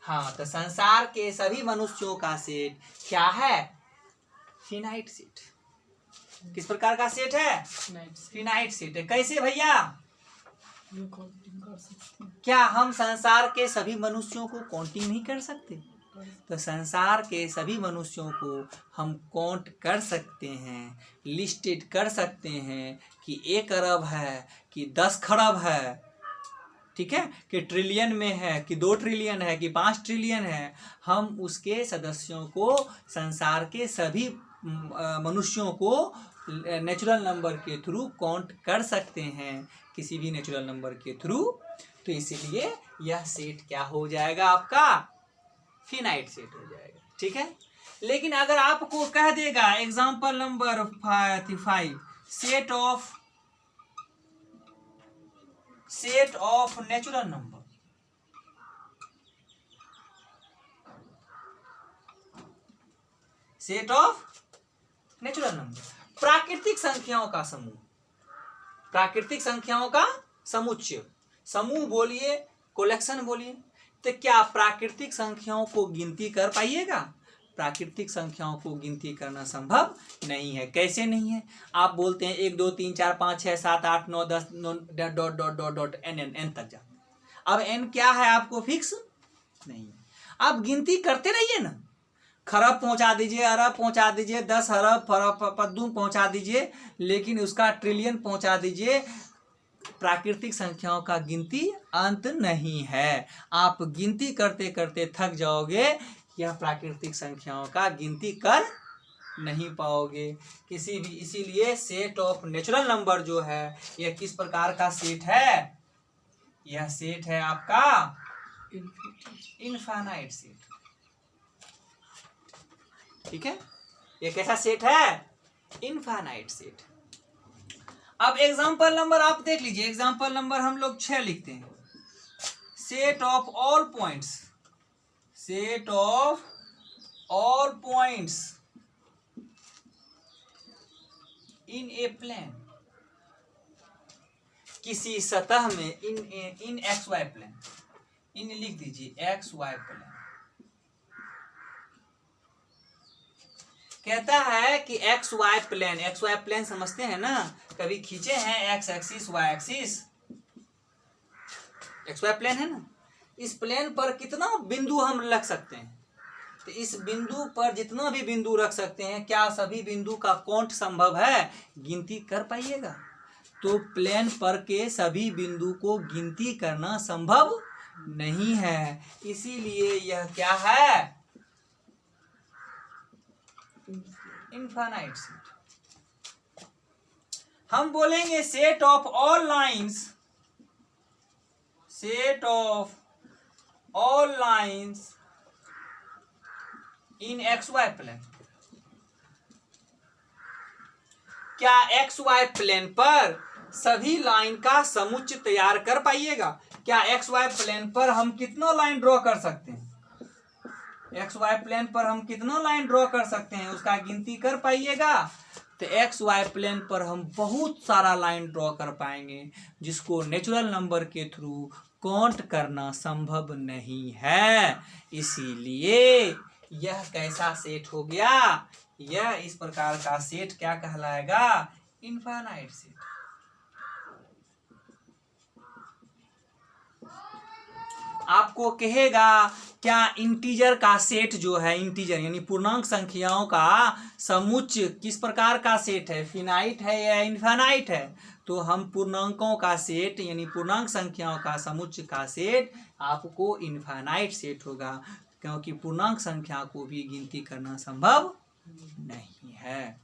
हाँ, तो संसार के सभी मनुष्यों का सेट क्या है? Finite set. किस प्रकार का सेट है? फिनाइट सेट है। कैसे भैया? क्या हम संसार के सभी मनुष्यों को काउंटिंग नहीं कर सकते? तो संसार के सभी मनुष्यों को हम काउंट कर सकते हैं, लिस्टेड कर सकते हैं कि 1 अरब है कि 10 खरब है, ठीक है, कि ट्रिलियन में है कि 2 ट्रिलियन है कि 5 ट्रिलियन है। हम उसके सदस्यों को, संसार के सभी मनुष्यों को नेचुरल नंबर के थ्रू काउंट कर सकते हैं, किसी भी नेचुरल नंबर के थ्रू। तो इसीलिए यह सेट क्या हो जाएगा आपका? फिनाइट सेट हो जाएगा, ठीक है। लेकिन अगर आपको कह देगा example number 5, set of natural number, set of natural number, प्राकृतिक संख्याओं का समूह, प्राकृतिक संख्याओं का समुच्चय, समूह बोलिए, कलेक्शन बोलिए। तो क्या प्राकृतिक संख्याओं को गिनती कर पाइएगा? प्राकृतिक संख्याओं को गिनती करना संभव नहीं है। कैसे नहीं है? आप बोलते हैं 1 2 3 4 5 6 7 8 9 10 डॉट एन तक जाते। अब एन क्या है आपको फिक्स नहीं, आप गिनती करते रहिए ना, खरब पहुंचा दीजिए, अरब पहुंचा दीजिए, 10 अरब पद्दू पहुंचा दीजिए, लेकिन उसका ट्रिलियन पहुंचा दीजिए। प्राकृतिक संख्याओं का गिनती अंत नहीं है। आप गिनती करते करते थक जाओगे, यह प्राकृतिक संख्याओं का गिनती कर नहीं पाओगे किसी भी। इसीलिए सेट ऑफ नेचुरल नंबर जो है यह किस प्रकार का सेट है? यह सेट है आपका इनफाइनाइट सेट, ठीक है। यह कैसा सेट है? Infinite set. अब एग्जाम्पल नंबर आप देख लीजिए, एग्जाम्पल नंबर हम लोग 6 लिखते हैं। Set of all points, set of all points in a plane, किसी सतह में, इन एक्स वाई प्लेन, इन लिख दीजिए एक्स वाई प्लेन। कहता है कि x y plane, x y plane समझते हैं ना, कभी खींचे हैं x axis y axis, x y plane है ना। इस प्लेन पर कितना बिंदु हम रख सकते हैं? तो इस बिंदु पर जितना भी बिंदु रख सकते हैं, क्या सभी बिंदु का काउंट संभव है? गिनती कर पाइएगा? तो प्लेन पर के सभी बिंदु को गिनती करना संभव नहीं है। इसीलिए यह क्या है? Infinite set. हम बोलेंगे set of all lines, set of all lines in x y plane. क्या एक्स वाई प्लेन पर सभी लाइन का समुच्चय तैयार कर पाइएगा? क्या एक्स वाई प्लेन पर हम कितना लाइन ड्रॉ कर सकते हैं? एक्स वाई प्लेन पर हम कितना लाइन ड्रॉ कर सकते हैं, उसका गिनती कर पाइएगा? तो एक्स वाई प्लेन पर हम बहुत सारा लाइन ड्रॉ कर पाएंगे, जिसको नेचुरल नंबर के थ्रू काउंट करना संभव नहीं है। इसीलिए यह कैसा सेट हो गया? यह इस प्रकार का सेट क्या कहलाएगा? Infinite set. आपको कहेगा क्या इंटीजर का सेट जो है, इंटीजर यानी पूर्णांक संख्याओं का समुच्चय किस प्रकार का सेट है? फिनाइट है या इनफाइनाइट है? तो हम पूर्णांकों का सेट यानी पूर्णांक संख्याओं का समुच्चय का सेट आपको इनफाइनाइट सेट होगा, क्योंकि पूर्णांक संख्या को भी गिनती करना संभव नहीं है,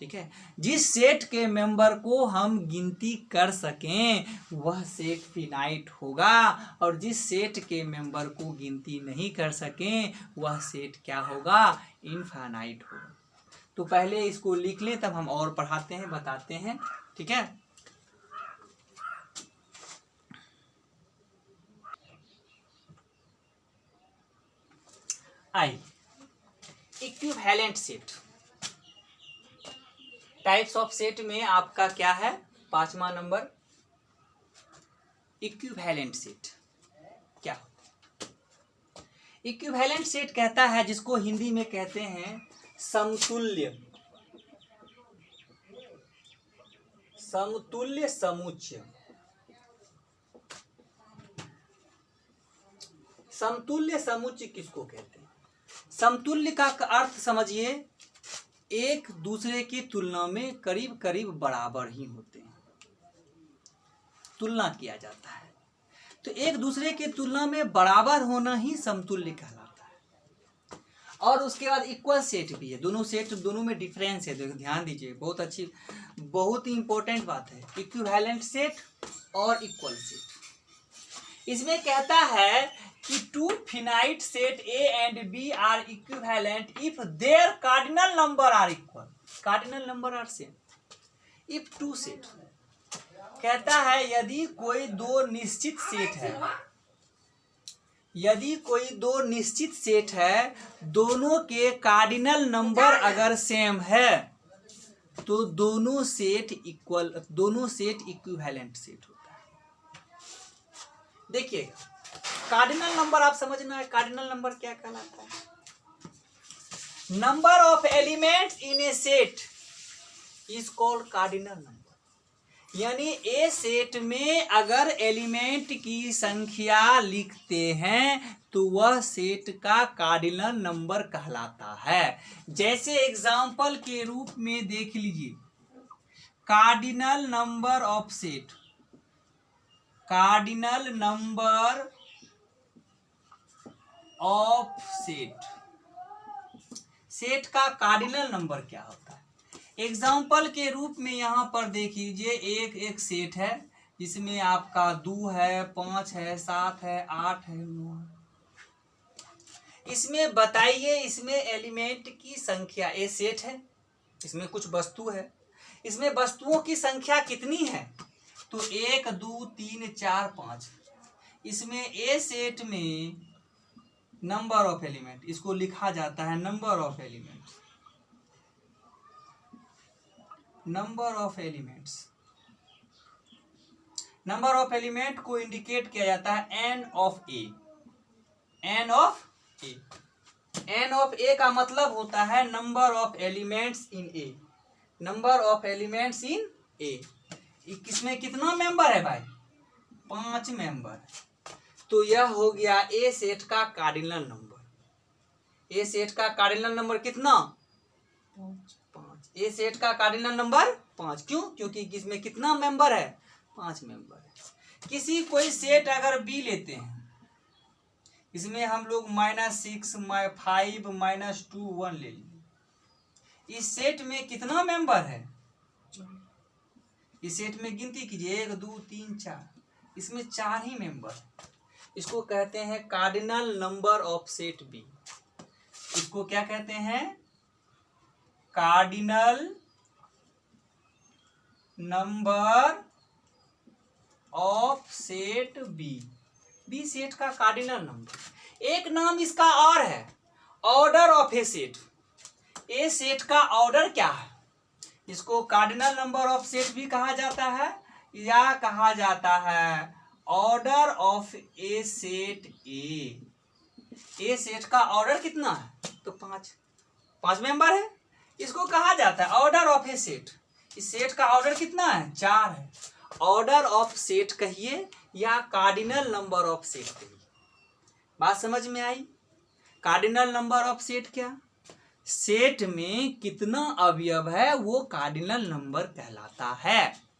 ठीक है, जिस सेट के मेंबर को हम गिनती कर सकें वह सेट फिनाइट होगा, और जिस सेट के मेंबर को गिनती नहीं कर सकें वह सेट क्या होगा, इनफाइनाइट होगा। तो पहले इसको लिख लें, तब हम और पढ़ाते हैं, बताते हैं। ठीक है, I equivalent set. Types of set में आपका क्या है, 5वां नंबर इक्विवेलेंट सेट। क्या इक्विवेलेंट सेट कहता है, जिसको हिंदी में कहते हैं समतुल्य, समतुल्य समुच्चय। समतुल्य समुच्चय किसको कहते हैं? समतुल्य का अर्थ समझिए, एक दूसरे की तुलना में करीब करीब बराबर ही होते हैं, तुलना किया जाता है। तो एक दूसरे की तुलना में बराबर होना ही समतुल्य कहलाता है। और उसके बाद इक्वल सेट भी है, दोनों सेट, दोनों में डिफरेंस है, देखो ध्यान दीजिए, बहुत अच्छी, बहुत ही इंपॉर्टेंट बात है, इक्विवेलेंट सेट और इक्वल सेट। इसमें कहता है कि two finite set A and B are equivalent if their cardinal number are equal, cardinal number are same. If two set कहता है, यदि कोई दो निश्चित सेट है, यदि कोई दो निश्चित सेट है, दोनों के कार्डिनल नंबर अगर सेम है तो दोनों सेट इक्वल, दोनों सेट इक्विवेलेंट सेट होता है। देखिए कार्डिनल नंबर आप समझना है, कार्डिनल नंबर क्या कहलाता है, number of elements in A set is called cardinal number. यानी ए सेट में अगर एलिमेंट की संख्या लिखते हैं तो वह सेट का कार्डिनल नंबर कहलाता है। जैसे एग्जाम्पल के रूप में देख लीजिए, cardinal number of set, cardinal number of set, set का कार्डिनल नंबर क्या होता है? एग्जाम्पल के रूप में यहाँ पर देख लीजिए, एक सेट है जिसमें आपका 2 है, 5 है, 7 है, 8 है, 9 है। इसमें बताइए, इसमें एलिमेंट की संख्या, ए सेट है, इसमें कुछ वस्तु है, इसमें वस्तुओं की संख्या कितनी है? तो 1 2 3 4 5। इसमें ए सेट में नंबर ऑफ एलिमेंट, इसको लिखा जाता है number of elements, number of elements. Number of element को इंडिकेट किया जाता है n of A, n of A. N of A का मतलब होता है number of elements in A, number of elements in A. किसमें कितना मेंबर है भाई? 5 मेंबर। तो यह हो गया ए सेट का कार्डिनल नंबर। ए सेट का कार्डिनल नंबर कितना? 5। ए सेट का कार्डिनल नंबर 5। क्यों? क्योंकि इसमें कितना मेंबर है? 5 मेंबर है। किसी कोई सेट अगर बी लेते हैं, इसमें हम लोग -6 5 -2 1 ले लेंगे। इस सेट में कितना मेंबर है? इस सेट में गिनती कीजिए, 1 2 3 4, इसमें 4 ही मेंबर। इसको कहते हैं cardinal number of set B. इसको क्या कहते हैं? Cardinal number of set B. B set का कार्डिनल नंबर। एक नाम इसका और है, order of a set. A set का ऑर्डर क्या है? इसको कार्डिनल नंबर ऑफ सेट भी कहा जाता है, या कहा जाता है order of a set A. A set का ऑर्डर कितना है? तो 5 मेंबर है। इसको कहा जाता है ऑर्डर ऑफ ए सेट। इस सेट का ऑर्डर कितना है? 4 है। ऑर्डर ऑफ सेट कहिए या कार्डिनल नंबर ऑफ सेट कहिए। बात समझ में आई? कार्डिनल नंबर ऑफ सेट क्या? सेट में कितना अवयव है वो कार्डिनल नंबर कहलाता है।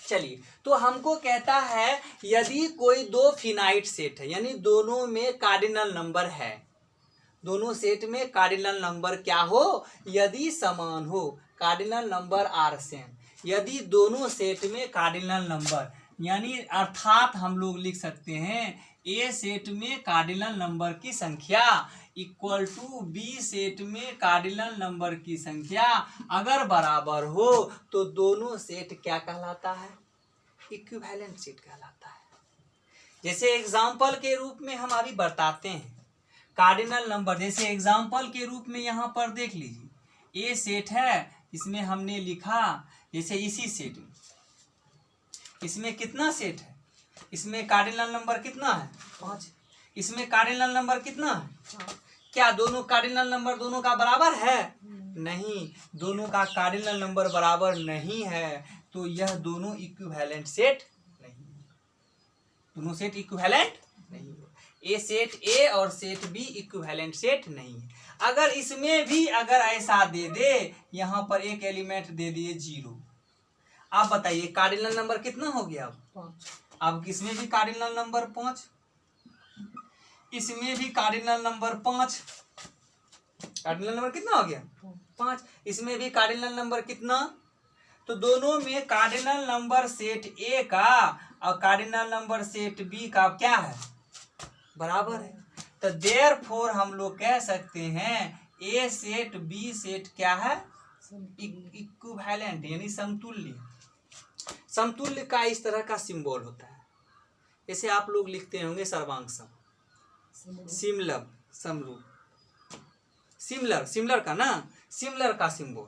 चलिए, तो हमको कहता है यदि कोई दो फिनाइट सेट है, यानी दोनों में कार्डिनल नंबर है, दोनों सेट में कार्डिनल नंबर क्या हो? यदि समान हो। कार्डिनल नंबर आर सेम, यदि दोनों सेट में कार्डिनल नंबर, यानी अर्थात हम लोग लिख सकते हैं ए सेट में कार्डिनल नंबर की संख्या इक्वल टू बी सेट में कार्डिनल नंबर की संख्या अगर बराबर हो तो दोनों सेट क्या कहलाता है? इक्विवेलेंट सेट कहलाता है। जैसे एग्जाम्पल के रूप में हम अभी बताते हैं कार्डिनल नंबर, जैसे एग्जाम्पल के रूप में यहाँ पर देख लीजिए ए सेट है, इसमें हमने लिखा जैसे इसी सेट में, इसमें कितना सेट है, इसमें कार्डिनल नंबर कितना है? 5। इसमें कार्डिनल नंबर कितना है? क्या दोनों कार्डिनल नंबर दोनों का बराबर है? नहीं, दोनों का कार्डिनल नंबर बराबर नहीं है, तो यह दोनों इक्विवेलेंट सेट नहीं है। दोनों सेट इक्विवेलेंट नहीं है। ए सेट ए और सेट बी इक्विवेलेंट सेट नहीं है। अगर इसमें भी अगर ऐसा दे दे, यहाँ पर एक एलिमेंट दे दिए 0, आप बताइए कार्डिनल नंबर कितना हो गया? अब 5। अब किसमें भी कार्डिनल नंबर 5, इसमें भी कार्डिनल नंबर 5, कार्डिनल नंबर कितना हो गया? 5। इसमें भी कार्डिनल नंबर कितना? तो दोनों में कार्डिनल नंबर सेट ए का और कार्डिनल नंबर सेट बी का क्या है? बराबर है। तो देयरफॉर हम लोग कह सकते हैं ए सेट बी सेट क्या है? इक्विवेलेंट, यानी समतुल्य। समतुल्य का इस तरह का सिंबल होता है, जैसे आप लोग लिखते होंगे सर्वांग सम, सिमिलर, समरूप, सिमिलर, सिमिलर का ना, सिमिलर का सिंबल,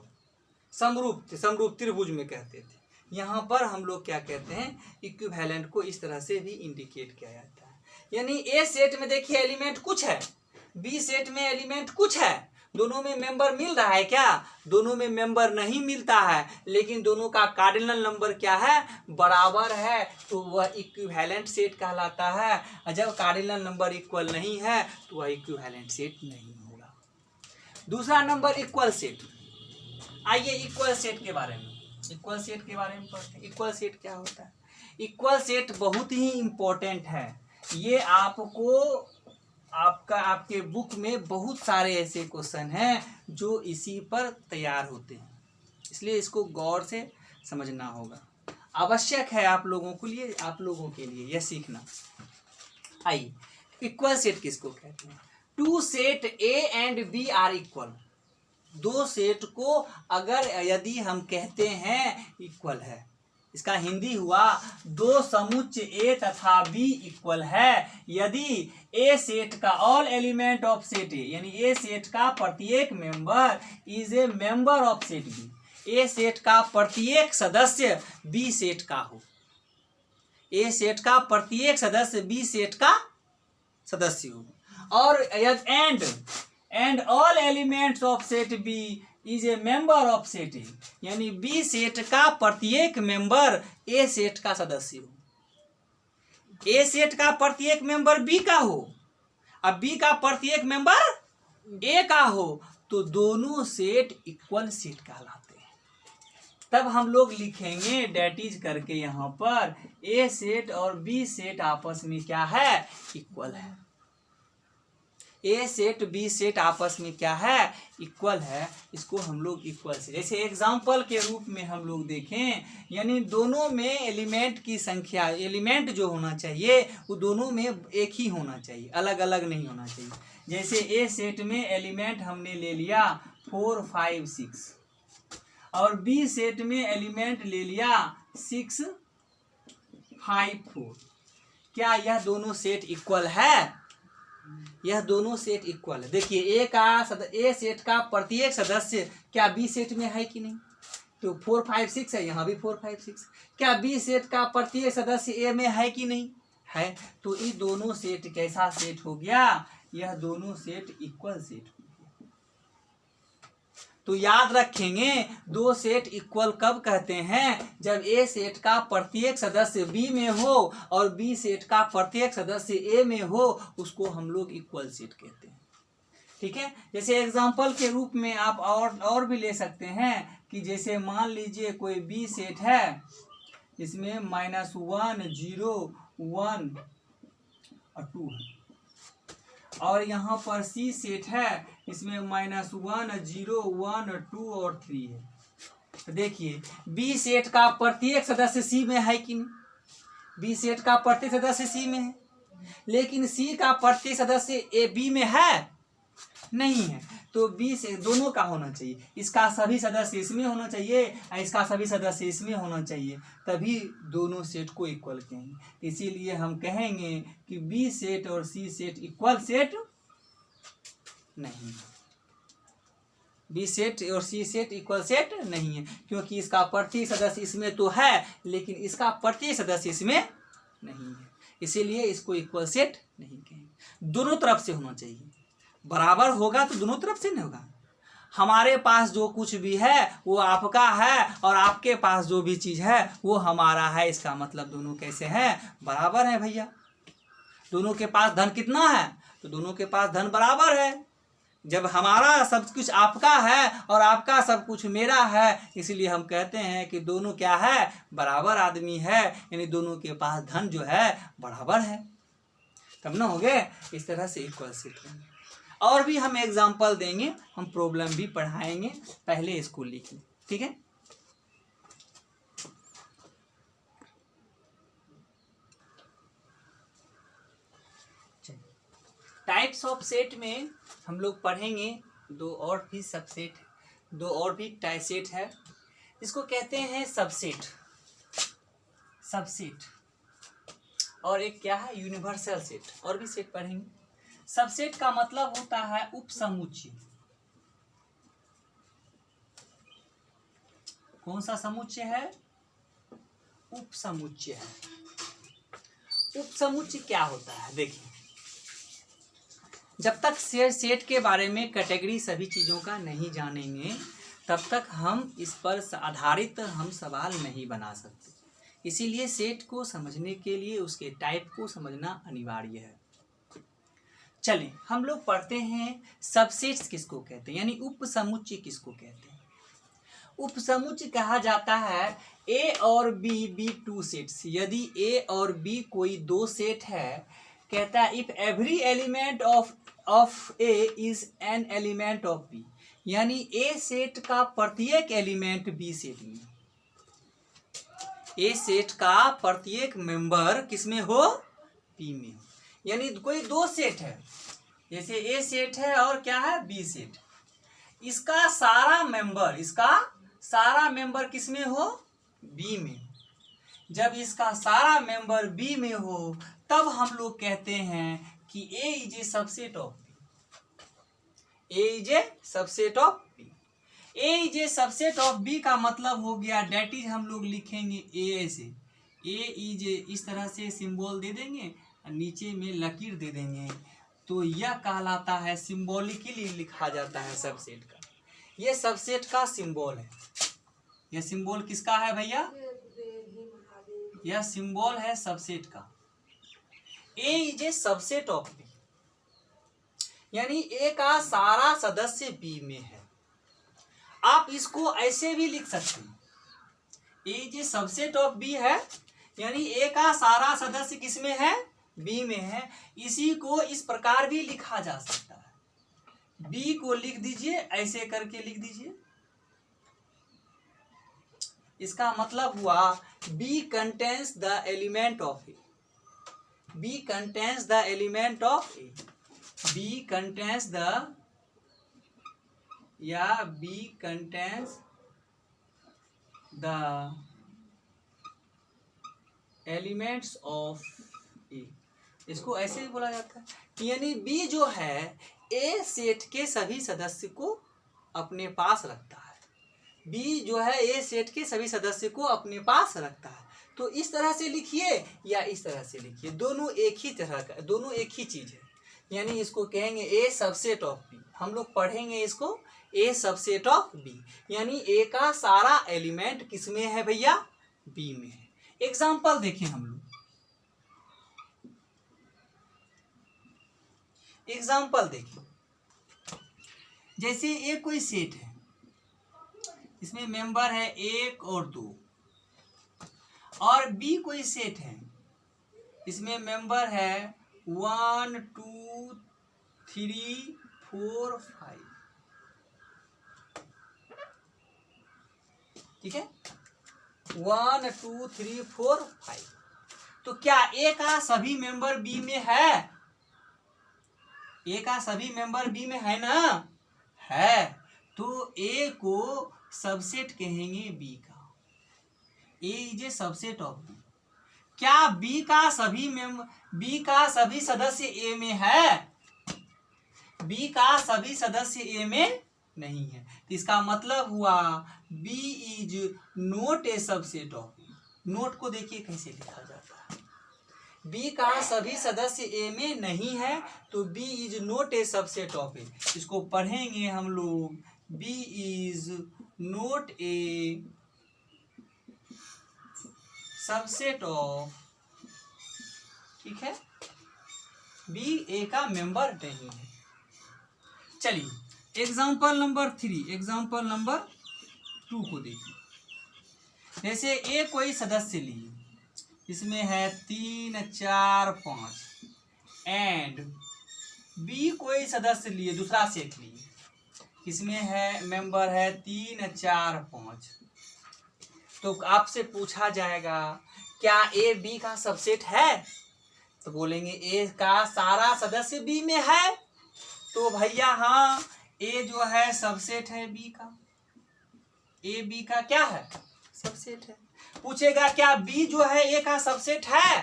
समरूप, समरूप त्रिभुज में कहते थे। यहाँ पर हम लोग क्या कहते हैं? इक्विवेलेंट को इस तरह से भी इंडिकेट किया जाता है। यानी ए सेट में देखिए एलिमेंट कुछ है, बी सेट में एलिमेंट कुछ है, दोनों में मेंबर मिल रहा है क्या? दोनों में मेंबर नहीं मिलता है, लेकिन दोनों का कार्डिनल नंबर क्या है? बराबर है, तो वह इक्विवेलेंट सेट कहलाता है। और जब कार्डिनल नंबर इक्वल नहीं है तो वह इक्विवेलेंट सेट नहीं होगा। दूसरा नंबर इक्वल सेट। आइए इक्वल सेट के बारे में, इक्वल सेट के बारे में पढ़ते हैं। इक्वल सेट क्या होता है? इक्वल सेट बहुत ही इंपॉर्टेंट है। ये आपको आपके बुक में बहुत सारे ऐसे क्वेश्चन हैं जो इसी पर तैयार होते हैं, इसलिए इसको गौर से समझना होगा। आवश्यक है आप लोगों के लिए यह सीखना। आइए इक्वल सेट किसको कहते हैं? Two set A and B are equal. दो सेट को अगर यदि हम कहते हैं इक्वल है, इसका हिंदी हुआ दो समुच्चय ए तथा बी इक्वल है यदि ए सेट का all element of set A, यानी ए सेट का प्रत्येक member is a member of set B. A set का प्रत्येक सदस्य बी सेट का हो, ए सेट का प्रत्येक सदस्य बी सेट का सदस्य हो, और and all elements of set B is a member of set A, यानी बी सेट का प्रत्येक मेंबर ए सेट का सदस्य हो। ए सेट का प्रत्येक मेंबर बी का हो, अब बी का प्रत्येक मेंबर ए का हो, तो दोनों सेट इक्वल सेट कहलाते हैं। तब हम लोग लिखेंगे डेट इज करके यहाँ पर ए सेट और बी सेट आपस में क्या है? इक्वल है। ए सेट बी सेट आपस में क्या है? इक्वल है। इसको हम लोग इक्वल से, जैसे एग्जाम्पल के रूप में हम लोग देखें, यानी दोनों में एलिमेंट की संख्या, एलिमेंट जो होना चाहिए वो दोनों में एक ही होना चाहिए, अलग अलग नहीं होना चाहिए। जैसे ए सेट में एलिमेंट हमने ले लिया 4, 5, 6 और बी सेट में एलिमेंट ले लिया 6, 5, 4। क्या यह दोनों सेट इक्वल है? यह दोनों सेट इक्वल है। देखिए ए सेट का प्रत्येक सदस्य क्या बी सेट में है कि नहीं? तो 4, 5, 6 है, यहाँ भी 4, 5, 6। क्या बी सेट का प्रत्येक सदस्य ए में है कि नहीं? है। तो ये दोनों सेट कैसा सेट हो गया? यह दोनों सेट इक्वल सेट हो गया। तो याद रखेंगे दो सेट इक्वल कब कहते हैं? जब ए सेट का प्रत्येक सदस्य बी में हो और बी सेट का प्रत्येक सदस्य ए में हो, उसको हम लोग इक्वल सेट कहते हैं। ठीक है। जैसे एग्जांपल के रूप में आप और भी ले सकते हैं कि जैसे मान लीजिए कोई बी सेट है, इसमें -1, 0, 1 और 2 है, और यहाँ पर सी सेट है, इसमें -1, 0, 1, 2 और 3 है। तो देखिए बी सेट का प्रत्येक सदस्य सी में है कि नहीं, बी सेट का प्रत्येक सदस्य सी में है, लेकिन सी का प्रत्येक सदस्य ए बी में है नहीं है। तो बी से दोनों का होना चाहिए, इसका सभी सदस्य इसमें होना चाहिए और इसका सभी सदस्य इसमें होना चाहिए, तभी दोनों सेट को इक्वल कहेंगे। इसीलिए हम कहेंगे कि बी सेट और सी सेट इक्वल सेट नहीं है, बी सेट और सी सेट इक्वल सेट नहीं है, क्योंकि इसका प्रत्येक सदस्य इसमें तो है लेकिन इसका प्रत्येक सदस्य इसमें नहीं है, इसीलिए इसको इक्वल सेट नहीं कहेंगे। दोनों तरफ से होना चाहिए, बराबर होगा तो दोनों तरफ से नहीं होगा। हमारे पास जो कुछ भी है वो आपका है और आपके पास जो भी चीज़ है वो हमारा है, इसका मतलब दोनों कैसे हैं, बराबर है भैया। दोनों के पास धन कितना है, तो दोनों के पास धन बराबर है। जब हमारा सब कुछ आपका है और आपका सब कुछ मेरा है, इसलिए हम कहते हैं कि दोनों क्या है, बराबर आदमी है, यानी दोनों के पास धन जो है बराबर है, तब ना हो गए। इस तरह से इक्वल सेट होंगे। और भी हम एग्जाम्पल देंगे, हम प्रॉब्लम भी पढ़ाएंगे, पहले इसको लिख लें, ठीक है। टाइप्स ऑफ सेट में हम लोग पढ़ेंगे दो और भी सबसेट, दो और भी टाइप सेट है, इसको कहते हैं सबसेट, सबसेट, और एक क्या है, यूनिवर्सल सेट। और भी सेट पढ़ेंगे। सबसेट का मतलब होता है उपसमुच्चय। कौन सा समुच्चय है, उपसमुच्चय है। उपसमुच्चय क्या होता है, देखिए जब तक सेट के बारे में कैटेगरी सभी चीज़ों का नहीं जानेंगे तब तक हम इस पर आधारित हम सवाल नहीं बना सकते। इसीलिए सेट को समझने के लिए उसके टाइप को समझना अनिवार्य है। चलें हम लोग पढ़ते हैं सबसेट्स किसको कहते हैं, यानी उपसमुच्चय किसको कहते हैं। उपसमुच्चय कहा जाता है ए और बी, बी टू सेट्स। यदि ए और बी कोई दो सेट है, कहता है if every element of A is an element of B, यानी ए सेट का प्रत्येक एलिमेंट बी सेट में, ए सेट का प्रत्येक मेंबर किसमें हो, बी में। यानी कोई दो सेट है, जैसे ए सेट है और क्या है, बी सेट, इसका सारा मेंबर किसमें हो, बी में। जब इसका सारा मेंबर बी में हो तब हम लोग कहते हैं कि A is a subset of B, A is a subset of B. A is a subset of B का मतलब हो गया, डेट इज हम लोग लिखेंगे ए से, ए इज ए इस तरह से सिंबल दे देंगे, नीचे में लकीर दे देंगे, तो यह कहलाता है, सिंबॉलिकली लिखा जाता है सबसेट का। ये सबसेट का सिंबल है। यह सिंबल किसका है भैया, यह सिंबल है सबसेट का। A is a subset of B, यानी ए का सारा सदस्य बी में है। आप इसको ऐसे भी लिख सकते हैं, A is a subset of B है, यानी ए का सारा सदस्य किसमें है, बी में है। इसी को इस प्रकार भी लिखा जा सकता है, बी को लिख दीजिए, ऐसे करके लिख दीजिए, इसका मतलब हुआ B contains the element of A, B contains the element of A, B contains the, या B contains the elements of A, इसको ऐसे भी बोला जाता है। यानी बी जो है ए सेट के सभी सदस्य को अपने पास रखता है, बी जो है ए सेट के सभी सदस्य को अपने पास रखता है। तो इस तरह से लिखिए या इस तरह से लिखिए, दोनों एक ही तरह का, दोनों एक ही चीज है। यानी इसको कहेंगे ए सबसेट ऑफ बी, हम लोग पढ़ेंगे इसको ए सबसेट ऑफ बी, यानी ए का सारा एलिमेंट किसमें है भैया, बी में है। एग्जाम्पल देखें हम लोग, एग्जाम्पल देखिए, जैसे ए कोई सेट है, इसमें मेंबर है 1 और 2, और बी कोई सेट है, इसमें मेंबर है 1 2 3 4 5। ठीक है, 1 2 3 4 5। तो क्या ए का सभी मेंबर बी में है? ए का सभी मेंबर बी में है ना? है। तो ए को सबसेट कहेंगे बी का। A is a subset of B. क्या बी का सभी सदस्य ए में है? बी का सभी सदस्य ए में नहीं है। तो इसका मतलब हुआ B is not a subset of A. Note को देखिए कैसे लिखा जाता है। बी का सभी सदस्य ए में नहीं है तो B is not a subset of A. इसको पढ़ेंगे हम लोग, B is not a subset of, ठीक है, बी ए का मेंबर नहीं है। चलिए एग्जाम्पल नंबर 3, एग्जाम्पल नंबर 2 को देखिए। जैसे ए कोई सदस्य लिए, इसमें है 3 4 5 एंड बी कोई सदस्य लिए, दूसरा सेट लिए, इसमें है मेंबर है 3 4 5। तो आपसे पूछा जाएगा क्या ए बी का सबसेट है? तो बोलेंगे ए का सारा सदस्य बी में है। तो भैया हाँ, ए जो है सबसेट है बी का। ए बी का क्या है? सबसेट है। पूछेगा क्या बी जो है ए का सबसेट है?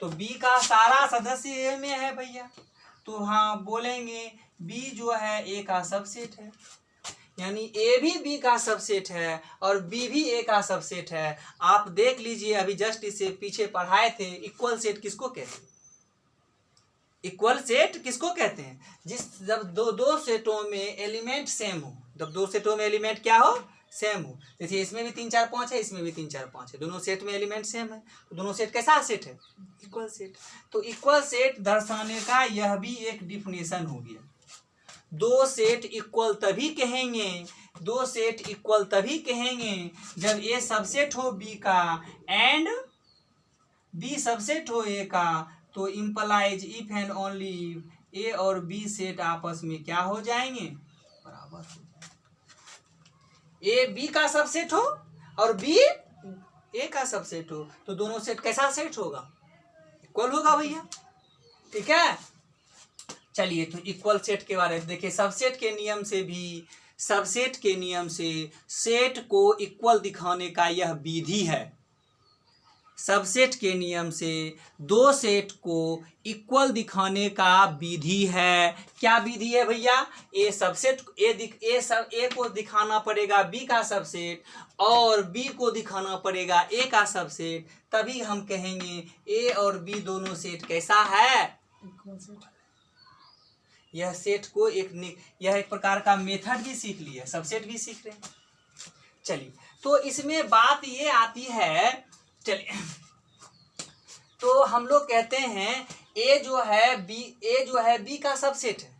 तो बी का सारा सदस्य ए में है भैया। तो हाँ बोलेंगे बी जो है ए का सबसेट है। यानी ए भी बी का सबसेट है और बी भी ए का सबसेट है। आप देख लीजिए, अभी जस्ट इसे पीछे पढ़ाए थे। इक्वल सेट किसको कहते हैं? इक्वल सेट किसको कहते हैं? जब दो सेटों में एलिमेंट सेम हो, जब दो सेटों में एलिमेंट क्या हो? सेम हो। जैसे इसमें भी 3 4 5 है, इसमें भी 3 4 5 है, दोनों सेट में एलिमेंट सेम है, तो दोनों सेट कैसा सेट है? Equal set. तो इक्वल सेट दर्शाने का यह भी एक डिफिनेशन हो गया। दो सेट इक्वल तभी कहेंगे, दो सेट इक्वल तभी कहेंगे जब ए सबसेट हो बी का एंड बी सबसेट हो ए का। तो इम्प्लाइज इफ एंड ओनली ए और बी सेट आपस में क्या हो जाएंगे? बराबर हो जाएंगे। ए बी का सबसेट हो और बी ए का सबसेट हो तो दोनों सेट कैसा सेट होगा? इक्वल होगा भैया, ठीक है। चलिए तो इक्वल सेट के बारे में देखिए। सबसेट के नियम से भी, सबसेट के नियम से सेट को इक्वल दिखाने का यह विधि है। सबसेट के नियम से दो सेट को इक्वल दिखाने का विधि है। क्या विधि है भैया? ए सबसेट ए को दिखाना पड़ेगा बी का सबसेट और बी को दिखाना पड़ेगा ए का सबसेट, तभी हम कहेंगे ए और बी दोनों सेट कैसा है? Equal set. यह सेट को यह एक प्रकार का मेथड भी सीख लिया, सबसेट भी सीख रहे हैं। चलिए तो इसमें बात ये आती है, चलिए तो हम लोग कहते हैं ए जो है बी का सबसेट है,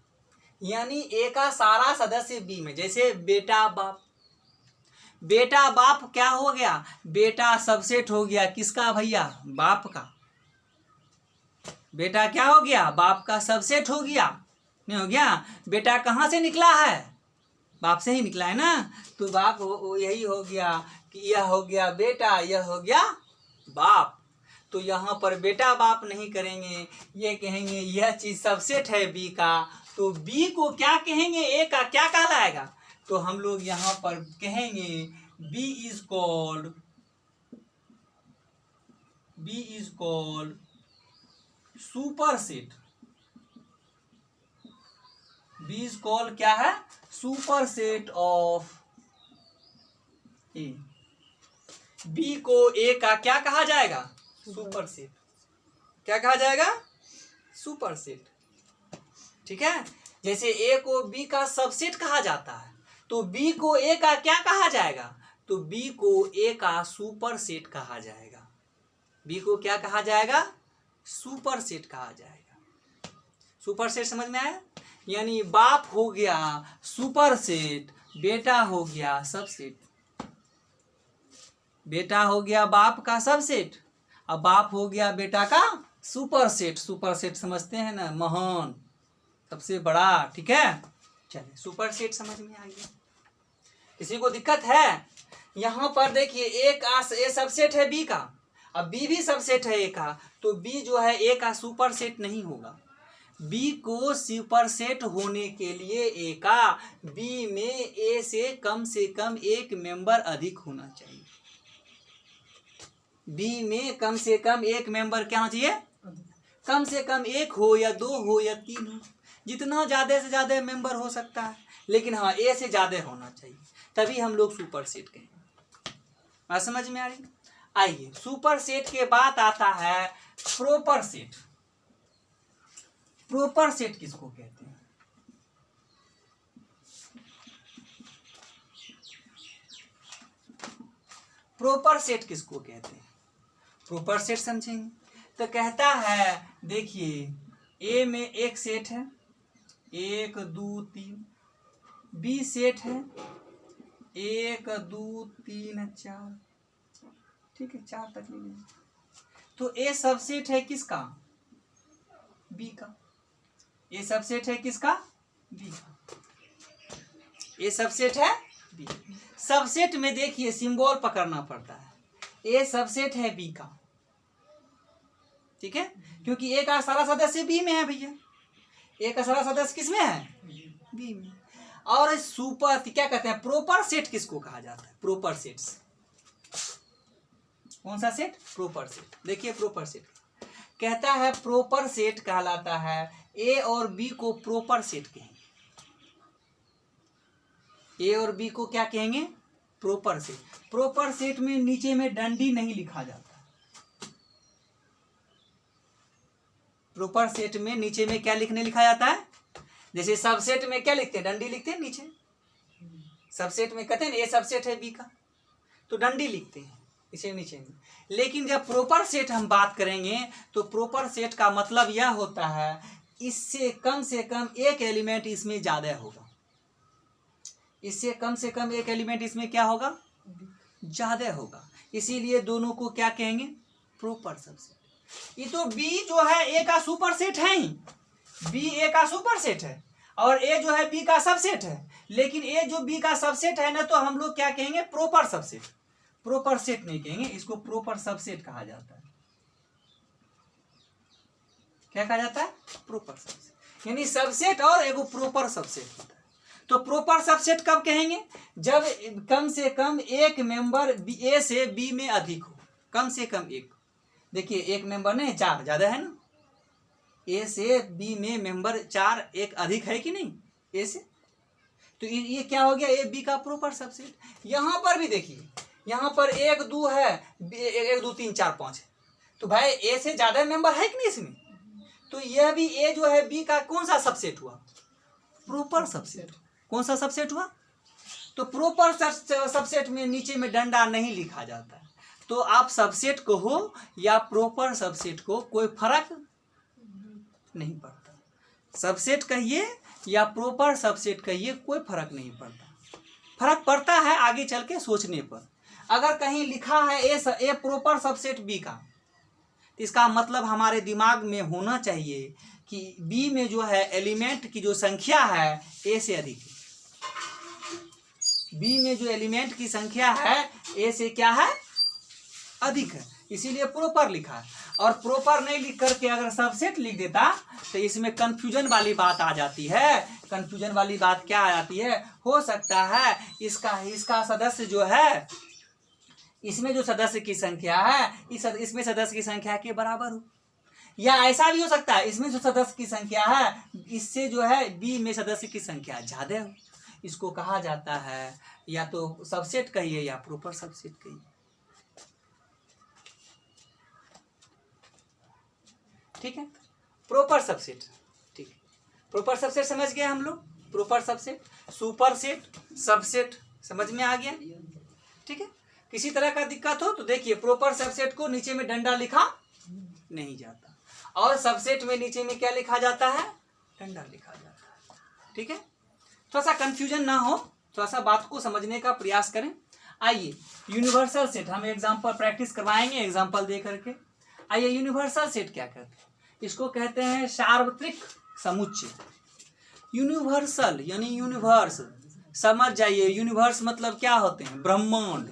यानी ए का सारा सदस्य बी में। जैसे बेटा बाप क्या हो गया? बेटा सबसेट हो गया किसका भैया? बाप का। बेटा क्या हो गया? बाप का सबसेट हो गया, नहीं हो गया? बेटा कहाँ से निकला है? बाप से ही निकला है ना। तो बाप यही हो गया कि यह हो गया बेटा, यह हो गया बाप। तो यहाँ पर बेटा बाप नहीं करेंगे, ये कहेंगे यह चीज सबसेट है बी का। तो बी को क्या कहेंगे? ए का क्या कहलाएगा? तो हम लोग यहाँ पर कहेंगे B is called super set. B is called क्या है? Super set of A. B को ए का क्या कहा जाएगा? Super set. क्या कहा जाएगा? सुपर सेट, ठीक है। जैसे ए को बी का सबसेट कहा जाता है, तो बी को ए का क्या कहा जाएगा? तो बी को ए का सुपर सेट कहा जाएगा। बी को क्या कहा जाएगा? सुपर सेट कहा जाएगा। सुपर सेट समझ में आया? यानी बाप हो गया सुपर सेट, बेटा हो गया सबसेट। बेटा हो गया बाप का सबसेट, अब बाप हो गया बेटा का सुपर सेट। सुपर सेट समझते हैं ना, महान, सबसे बड़ा, ठीक है। चलिए सुपर सेट समझ में आ गया। किसी को दिक्कत है? यहाँ पर देखिए ए सबसेट है बी का, अब बी भी सबसेट है ए का, तो बी जो है ए का सुपर सेट नहीं होगा। बी को सुपर सेट होने के लिए ए का बी में ए से कम एक मेंबर अधिक होना चाहिए। बी में कम से कम एक मेंबर क्या होना चाहिए? कम से कम एक हो या दो हो या तीन हो, जितना ज़्यादा से ज़्यादा मेंबर हो सकता है, लेकिन हाँ ए से ज़्यादा होना चाहिए, तभी हम लोग सुपर सेट कहेंगे। बात समझ में आ रही? आइए, सुपर सेट के बाद आता है प्रोपर सेट। प्रोपर सेट किसको कहते हैं? प्रोपर सेट किसको कहते हैं? प्रोपर सेट समझेंगे तो कहता है, देखिए ए में एक सेट है 1 2 3, बी सेट है 1 2 3 4, ठीक है 4 तक नहीं है, तो ए सबसेट है किसका? बी का। ए सबसेट है किसका? बी का। ए सबसेट है बी। सबसेट में देखिए सिंबल पकड़ना पड़ता है, ए सबसेट है बी का, ठीक है, क्योंकि ए का सारा सदस्य बी में है भैया, ए का सारा सदस्य किस में है? बी में। और सुपर क्या कहते हैं? प्रोपर सेट किसको कहा जाता है? Proper sets. कौन सा सेट? Proper set. देखिए प्रोपर सेट कहता है, प्रोपर सेट कहलाता है ए और बी को प्रोपर सेट कहेंगे। ए और बी को क्या कहेंगे? Proper set. प्रोपर सेट में नीचे में डंडी नहीं लिखा जाता। प्रोपर सेट में नीचे में क्या लिखा जाता है? जैसे सबसेट में क्या लिखते हैं? डंडी लिखते हैं नीचे। सबसेट में कहते हैं ए सबसेट है बी का, तो डंडी लिखते हैं इसे नीचे में। लेकिन जब प्रोपर सेट हम बात करेंगे तो प्रोपर सेट का मतलब यह होता है इससे कम से कम एक एलिमेंट इसमें ज्यादा होगा। इससे कम से कम एक एलिमेंट इसमें क्या होगा? ज्यादा होगा। इसीलिए दोनों को क्या कहेंगे? Proper subset. ये तो बी जो है ए का सुपर सेट है ही, बी ए का सुपर सेट है और ए जो है बी का सबसेट है, लेकिन ए जो बी का सबसेट है ना, तो हम लोग क्या कहेंगे? Proper subset. प्रोपर सेट नहीं कहेंगे, इसको प्रोपर सबसेट कहा जाता है। क्या कहा जाता है? Proper subset. यानी सबसेट और एगो प्रोपर सबसेट होता है। तो प्रोपर सबसेट कब कहेंगे? जब कम से कम एक मेंबर ए से बी में अधिक हो। कम से कम एक, देखिए एक मेंबर नहीं, 4 ज्यादा है ना, ए से बी में मेंबर 4 एक अधिक है कि नहीं ए से, तो ये क्या हो गया? ए बी का प्रोपर सबसेट। यहां पर भी देखिए, यहाँ पर 1 2 है, 1 2 3 4 5 है, तो भाई ए से ज्यादा मेंबर है कि नहीं इसमें, तो यह भी ए जो है बी का कौन सा सबसेट हुआ? Proper subset. कौन सा सबसेट हुआ? तो प्रोपर सबसेट में नीचे में डंडा नहीं लिखा जाता है। तो आप सबसेट को हो या प्रोपर सबसेट को कोई फर्क नहीं पड़ता। सबसेट कहिए या प्रोपर सबसेट कहिए, कोई फर्क नहीं पड़ता। फर्क पड़ता है आगे चल के सोचने पर। अगर कहीं लिखा है ए प्रोपर सबसेट बी का, तो इसका मतलब हमारे दिमाग में होना चाहिए कि बी में जो है एलिमेंट की जो संख्या है ए से अधिक है। बी में जो एलिमेंट की संख्या है ए से क्या है? अधिक है, इसीलिए प्रोपर लिखा है। और प्रोपर नहीं लिख करके अगर सबसेट लिख देता तो इसमें कंफ्यूजन वाली बात आ जाती है। कंफ्यूजन वाली बात क्या आ जाती है? हो सकता है इसका सदस्य जो है, इसमें जो सदस्य की संख्या है इसमें सदस्य की संख्या के बराबर हो, या ऐसा भी हो सकता है इसमें जो सदस्य की संख्या है इससे जो है बी में सदस्य की संख्या ज्यादा हो। इसको कहा जाता है या तो सबसेट कहिए या प्रोपर सबसेट कहिए। ठीक है, प्रोपर सबसेट। ठीक है, प्रोपर सबसेट समझ गए हम लोग। Proper subset, super set, subset समझ में आ गया। ठीक है, किसी तरह का दिक्कत हो तो देखिए, प्रोपर सबसेट को नीचे में डंडा लिखा नहीं जाता और सबसेट में नीचे में क्या लिखा जाता है? डंडा लिखा जाता है। ठीक है, थोड़ा सा कंफ्यूजन ना हो, थोड़ा सा बात को समझने का प्रयास करें। आइए यूनिवर्सल सेट हम एग्जांपल प्रैक्टिस करवाएंगे एग्जांपल दे करके। आइए यूनिवर्सल सेट क्या कहते हैं? इसको कहते हैं सार्वत्रिक समुच्चय। यूनिवर्सल यानी यूनिवर्स, समझ जाइए। यूनिवर्स मतलब क्या होते हैं? ब्रह्मांड।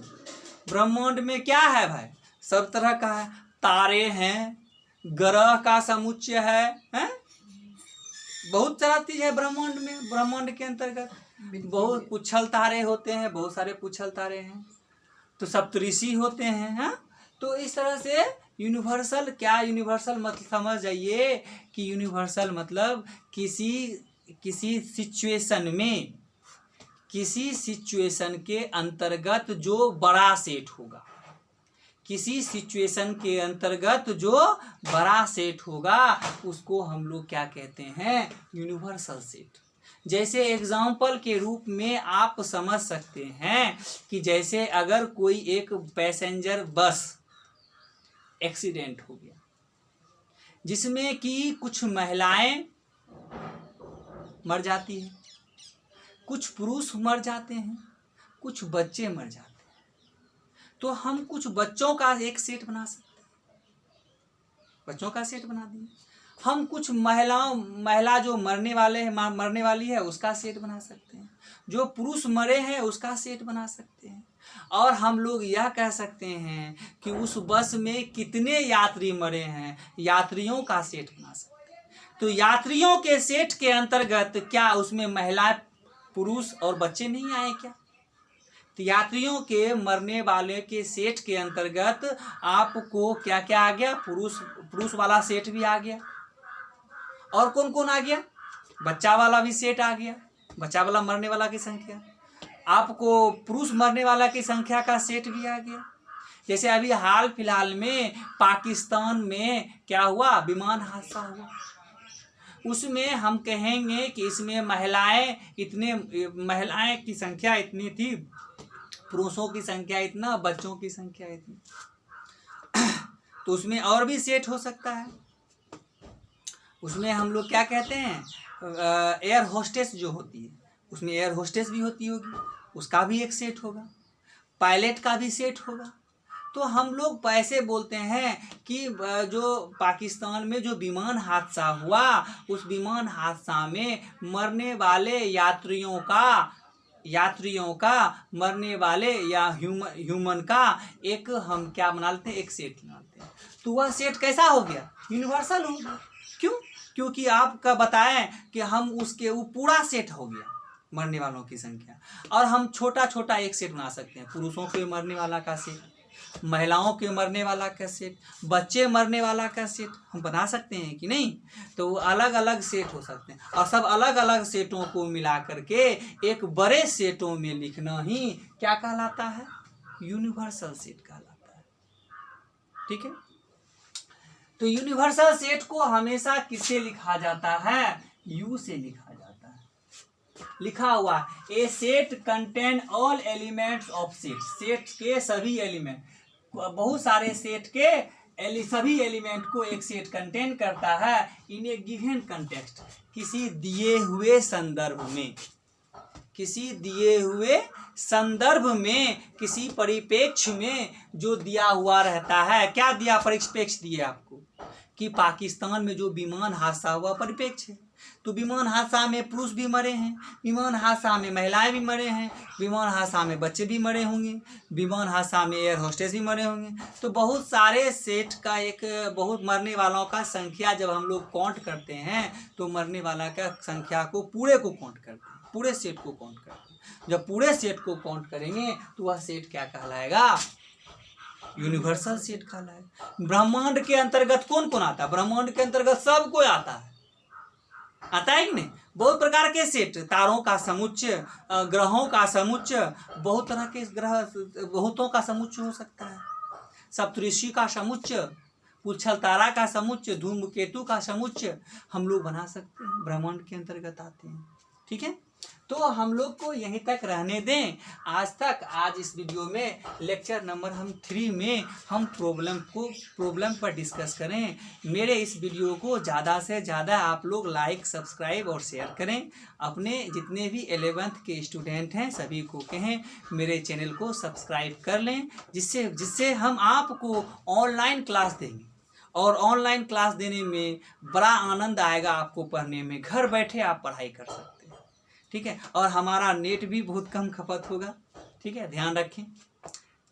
ब्रह्मांड में क्या है भाई? सब तरह का है। तारे हैं, ग्रह का समुच्चय है? बहुत सारा चीज है ब्रह्मांड में। ब्रह्मांड के अंतर्गत बहुत पुच्छल तारे होते हैं, बहुत सारे पुच्छल तारे हैं। तो सप्तऋषि होते हैं, हाँ। तो इस तरह से यूनिवर्सल, क्या यूनिवर्सल मतलब समझ जाइए कि यूनिवर्सल मतलब किसी सिचुएशन के अंतर्गत जो बड़ा सेट होगा, किसी सिचुएशन के अंतर्गत जो बड़ा सेट होगा उसको हम लोग क्या कहते हैं? Universal set. जैसे एग्जाम्पल के रूप में आप समझ सकते हैं कि जैसे अगर कोई एक पैसेंजर बस एक्सीडेंट हो गया जिसमें कि कुछ महिलाएं मर जाती हैं, कुछ पुरुष मर जाते हैं, कुछ बच्चे मर जाते हैं, तो हम कुछ बच्चों का एक सेट बना सकते हैं, बच्चों का सेट बना दिए। हम कुछ महिला जो मरने वाली है उसका सेट बना सकते हैं, जो पुरुष मरे हैं उसका सेट बना सकते हैं, और हम लोग यह कह सकते हैं कि उस बस में कितने यात्री मरे हैं, यात्रियों का सेट बना सकते हैं। तो यात्रियों के सेट के अंतर्गत क्या उसमें महिला, पुरुष और बच्चे नहीं आए क्या? तो यात्रियों के मरने वाले के सेट के अंतर्गत आपको क्या क्या आ गया? पुरुष वाला सेट भी आ गया, और कौन कौन आ गया? बच्चा वाला भी सेट आ गया, बच्चा वाला मरने वाला की संख्या, आपको पुरुष मरने वाला की संख्या का सेट भी आ गया। जैसे अभी हाल फिलहाल में पाकिस्तान में क्या हुआ? विमान हादसा हुआ। उसमें हम कहेंगे कि इसमें महिलाएं की संख्या इतनी थी, पुरुषों की संख्या इतना, बच्चों की संख्या इतनी। तो उसमें और भी सेट हो सकता है। उसमें हम लोग क्या कहते हैं? एयर होस्टेस जो होती है, उसमें एयर होस्टेस भी होती होगी, उसका भी एक सेट होगा, पायलट का भी सेट होगा। तो हम लोग ऐसे बोलते हैं कि जो पाकिस्तान में जो विमान हादसा हुआ, उस विमान हादसा में मरने वाले यात्रियों का मरने वाले या ह्यूमन का एक हम क्या बना लेते हैं? एक सेट बनाते हैं। तो वह सेट कैसा हो गया? यूनिवर्सल हो गया। क्यों? क्योंकि आपका बताएं कि हम उसके वो पूरा सेट हो गया मरने वालों की संख्या, और हम छोटा छोटा एक सेट बना सकते हैं। पुरुषों के मरने वाला का सेट, महिलाओं के मरने वाला का सेट, बच्चे मरने वाला का सेट हम बना सकते हैं कि नहीं? तो अलग अलग सेट हो सकते हैं, और सब अलग अलग सेटों को मिला करके एक बड़े सेटों में लिखना ही क्या कहलाता है? यूनिवर्सल सेट कहलाता है। ठीक है। तो यूनिवर्सल सेट को हमेशा किससे लिखा जाता है? यू से लिखा जाता है। लिखा हुआ a set contain all elements of set. Set के सभी एलिमेंट, बहुत सारे सेट के सभी एलिमेंट को एक सेट कंटेन करता है इन ए गिवन कंटेक्स्ट, किसी दिए हुए संदर्भ में, किसी दिए हुए संदर्भ में, किसी परिप्रेक्ष्य में जो दिया हुआ रहता है। क्या दिया? परिप्रेक्ष्य दिए आपको कि पाकिस्तान में जो विमान हादसा हुआ परिप्रेक्ष्य है। तो विमान हादसा में पुरुष भी मरे हैं, विमान हादसा में महिलाएं भी मरे हैं, विमान हादसा में बच्चे भी मरे होंगे, विमान हादसा में एयर होस्टेस भी मरे होंगे। तो बहुत सारे सेट का एक बहुत मरने वालों का संख्या जब हम लोग काउंट करते हैं तो मरने वाला का संख्या को पूरे को काउंट करते हैं, पूरे सेट को काउंट करते हैं। जब पूरे सेट को काउंट करेंगे तो वह सेट क्या कहलाएगा? यूनिवर्सल सेट कहलाएगा। ब्रह्मांड के अंतर्गत कौन कौन आता है? ब्रह्मांड के अंतर्गत सब कोई आता है कि नहीं? बहुत प्रकार के सेट, तारों का समुच्चय, ग्रहों का समुच्चय, बहुत तरह के ग्रह, बहुतों का समुच्चय हो सकता है। सप्तऋषि का समुच्चय, पुच्छल तारा का समुच्चय, धूमकेतु का समुच्चय हम लोग बना सकते हैं, ब्रह्मांड के अंतर्गत आते हैं। ठीक है। तो हम लोग को यहीं तक रहने दें आज इस वीडियो में लेक्चर नंबर 3 में हम प्रॉब्लम पर डिस्कस करें। मेरे इस वीडियो को ज़्यादा से ज़्यादा आप लोग लाइक, सब्सक्राइब और शेयर करें। अपने जितने भी 11th के स्टूडेंट हैं सभी को कहें मेरे चैनल को सब्सक्राइब कर लें, जिससे हम आपको ऑनलाइन क्लास देंगे, और ऑनलाइन क्लास देने में बड़ा आनंद आएगा आपको पढ़ने में। घर बैठे आप पढ़ाई कर सकते हैं। ठीक है। और हमारा नेट भी बहुत कम खपत होगा। ठीक है, ध्यान रखें।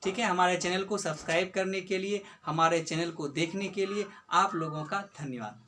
ठीक है, हमारे चैनल को सब्सक्राइब करने के लिए, हमारे चैनल को देखने के लिए आप लोगों का धन्यवाद।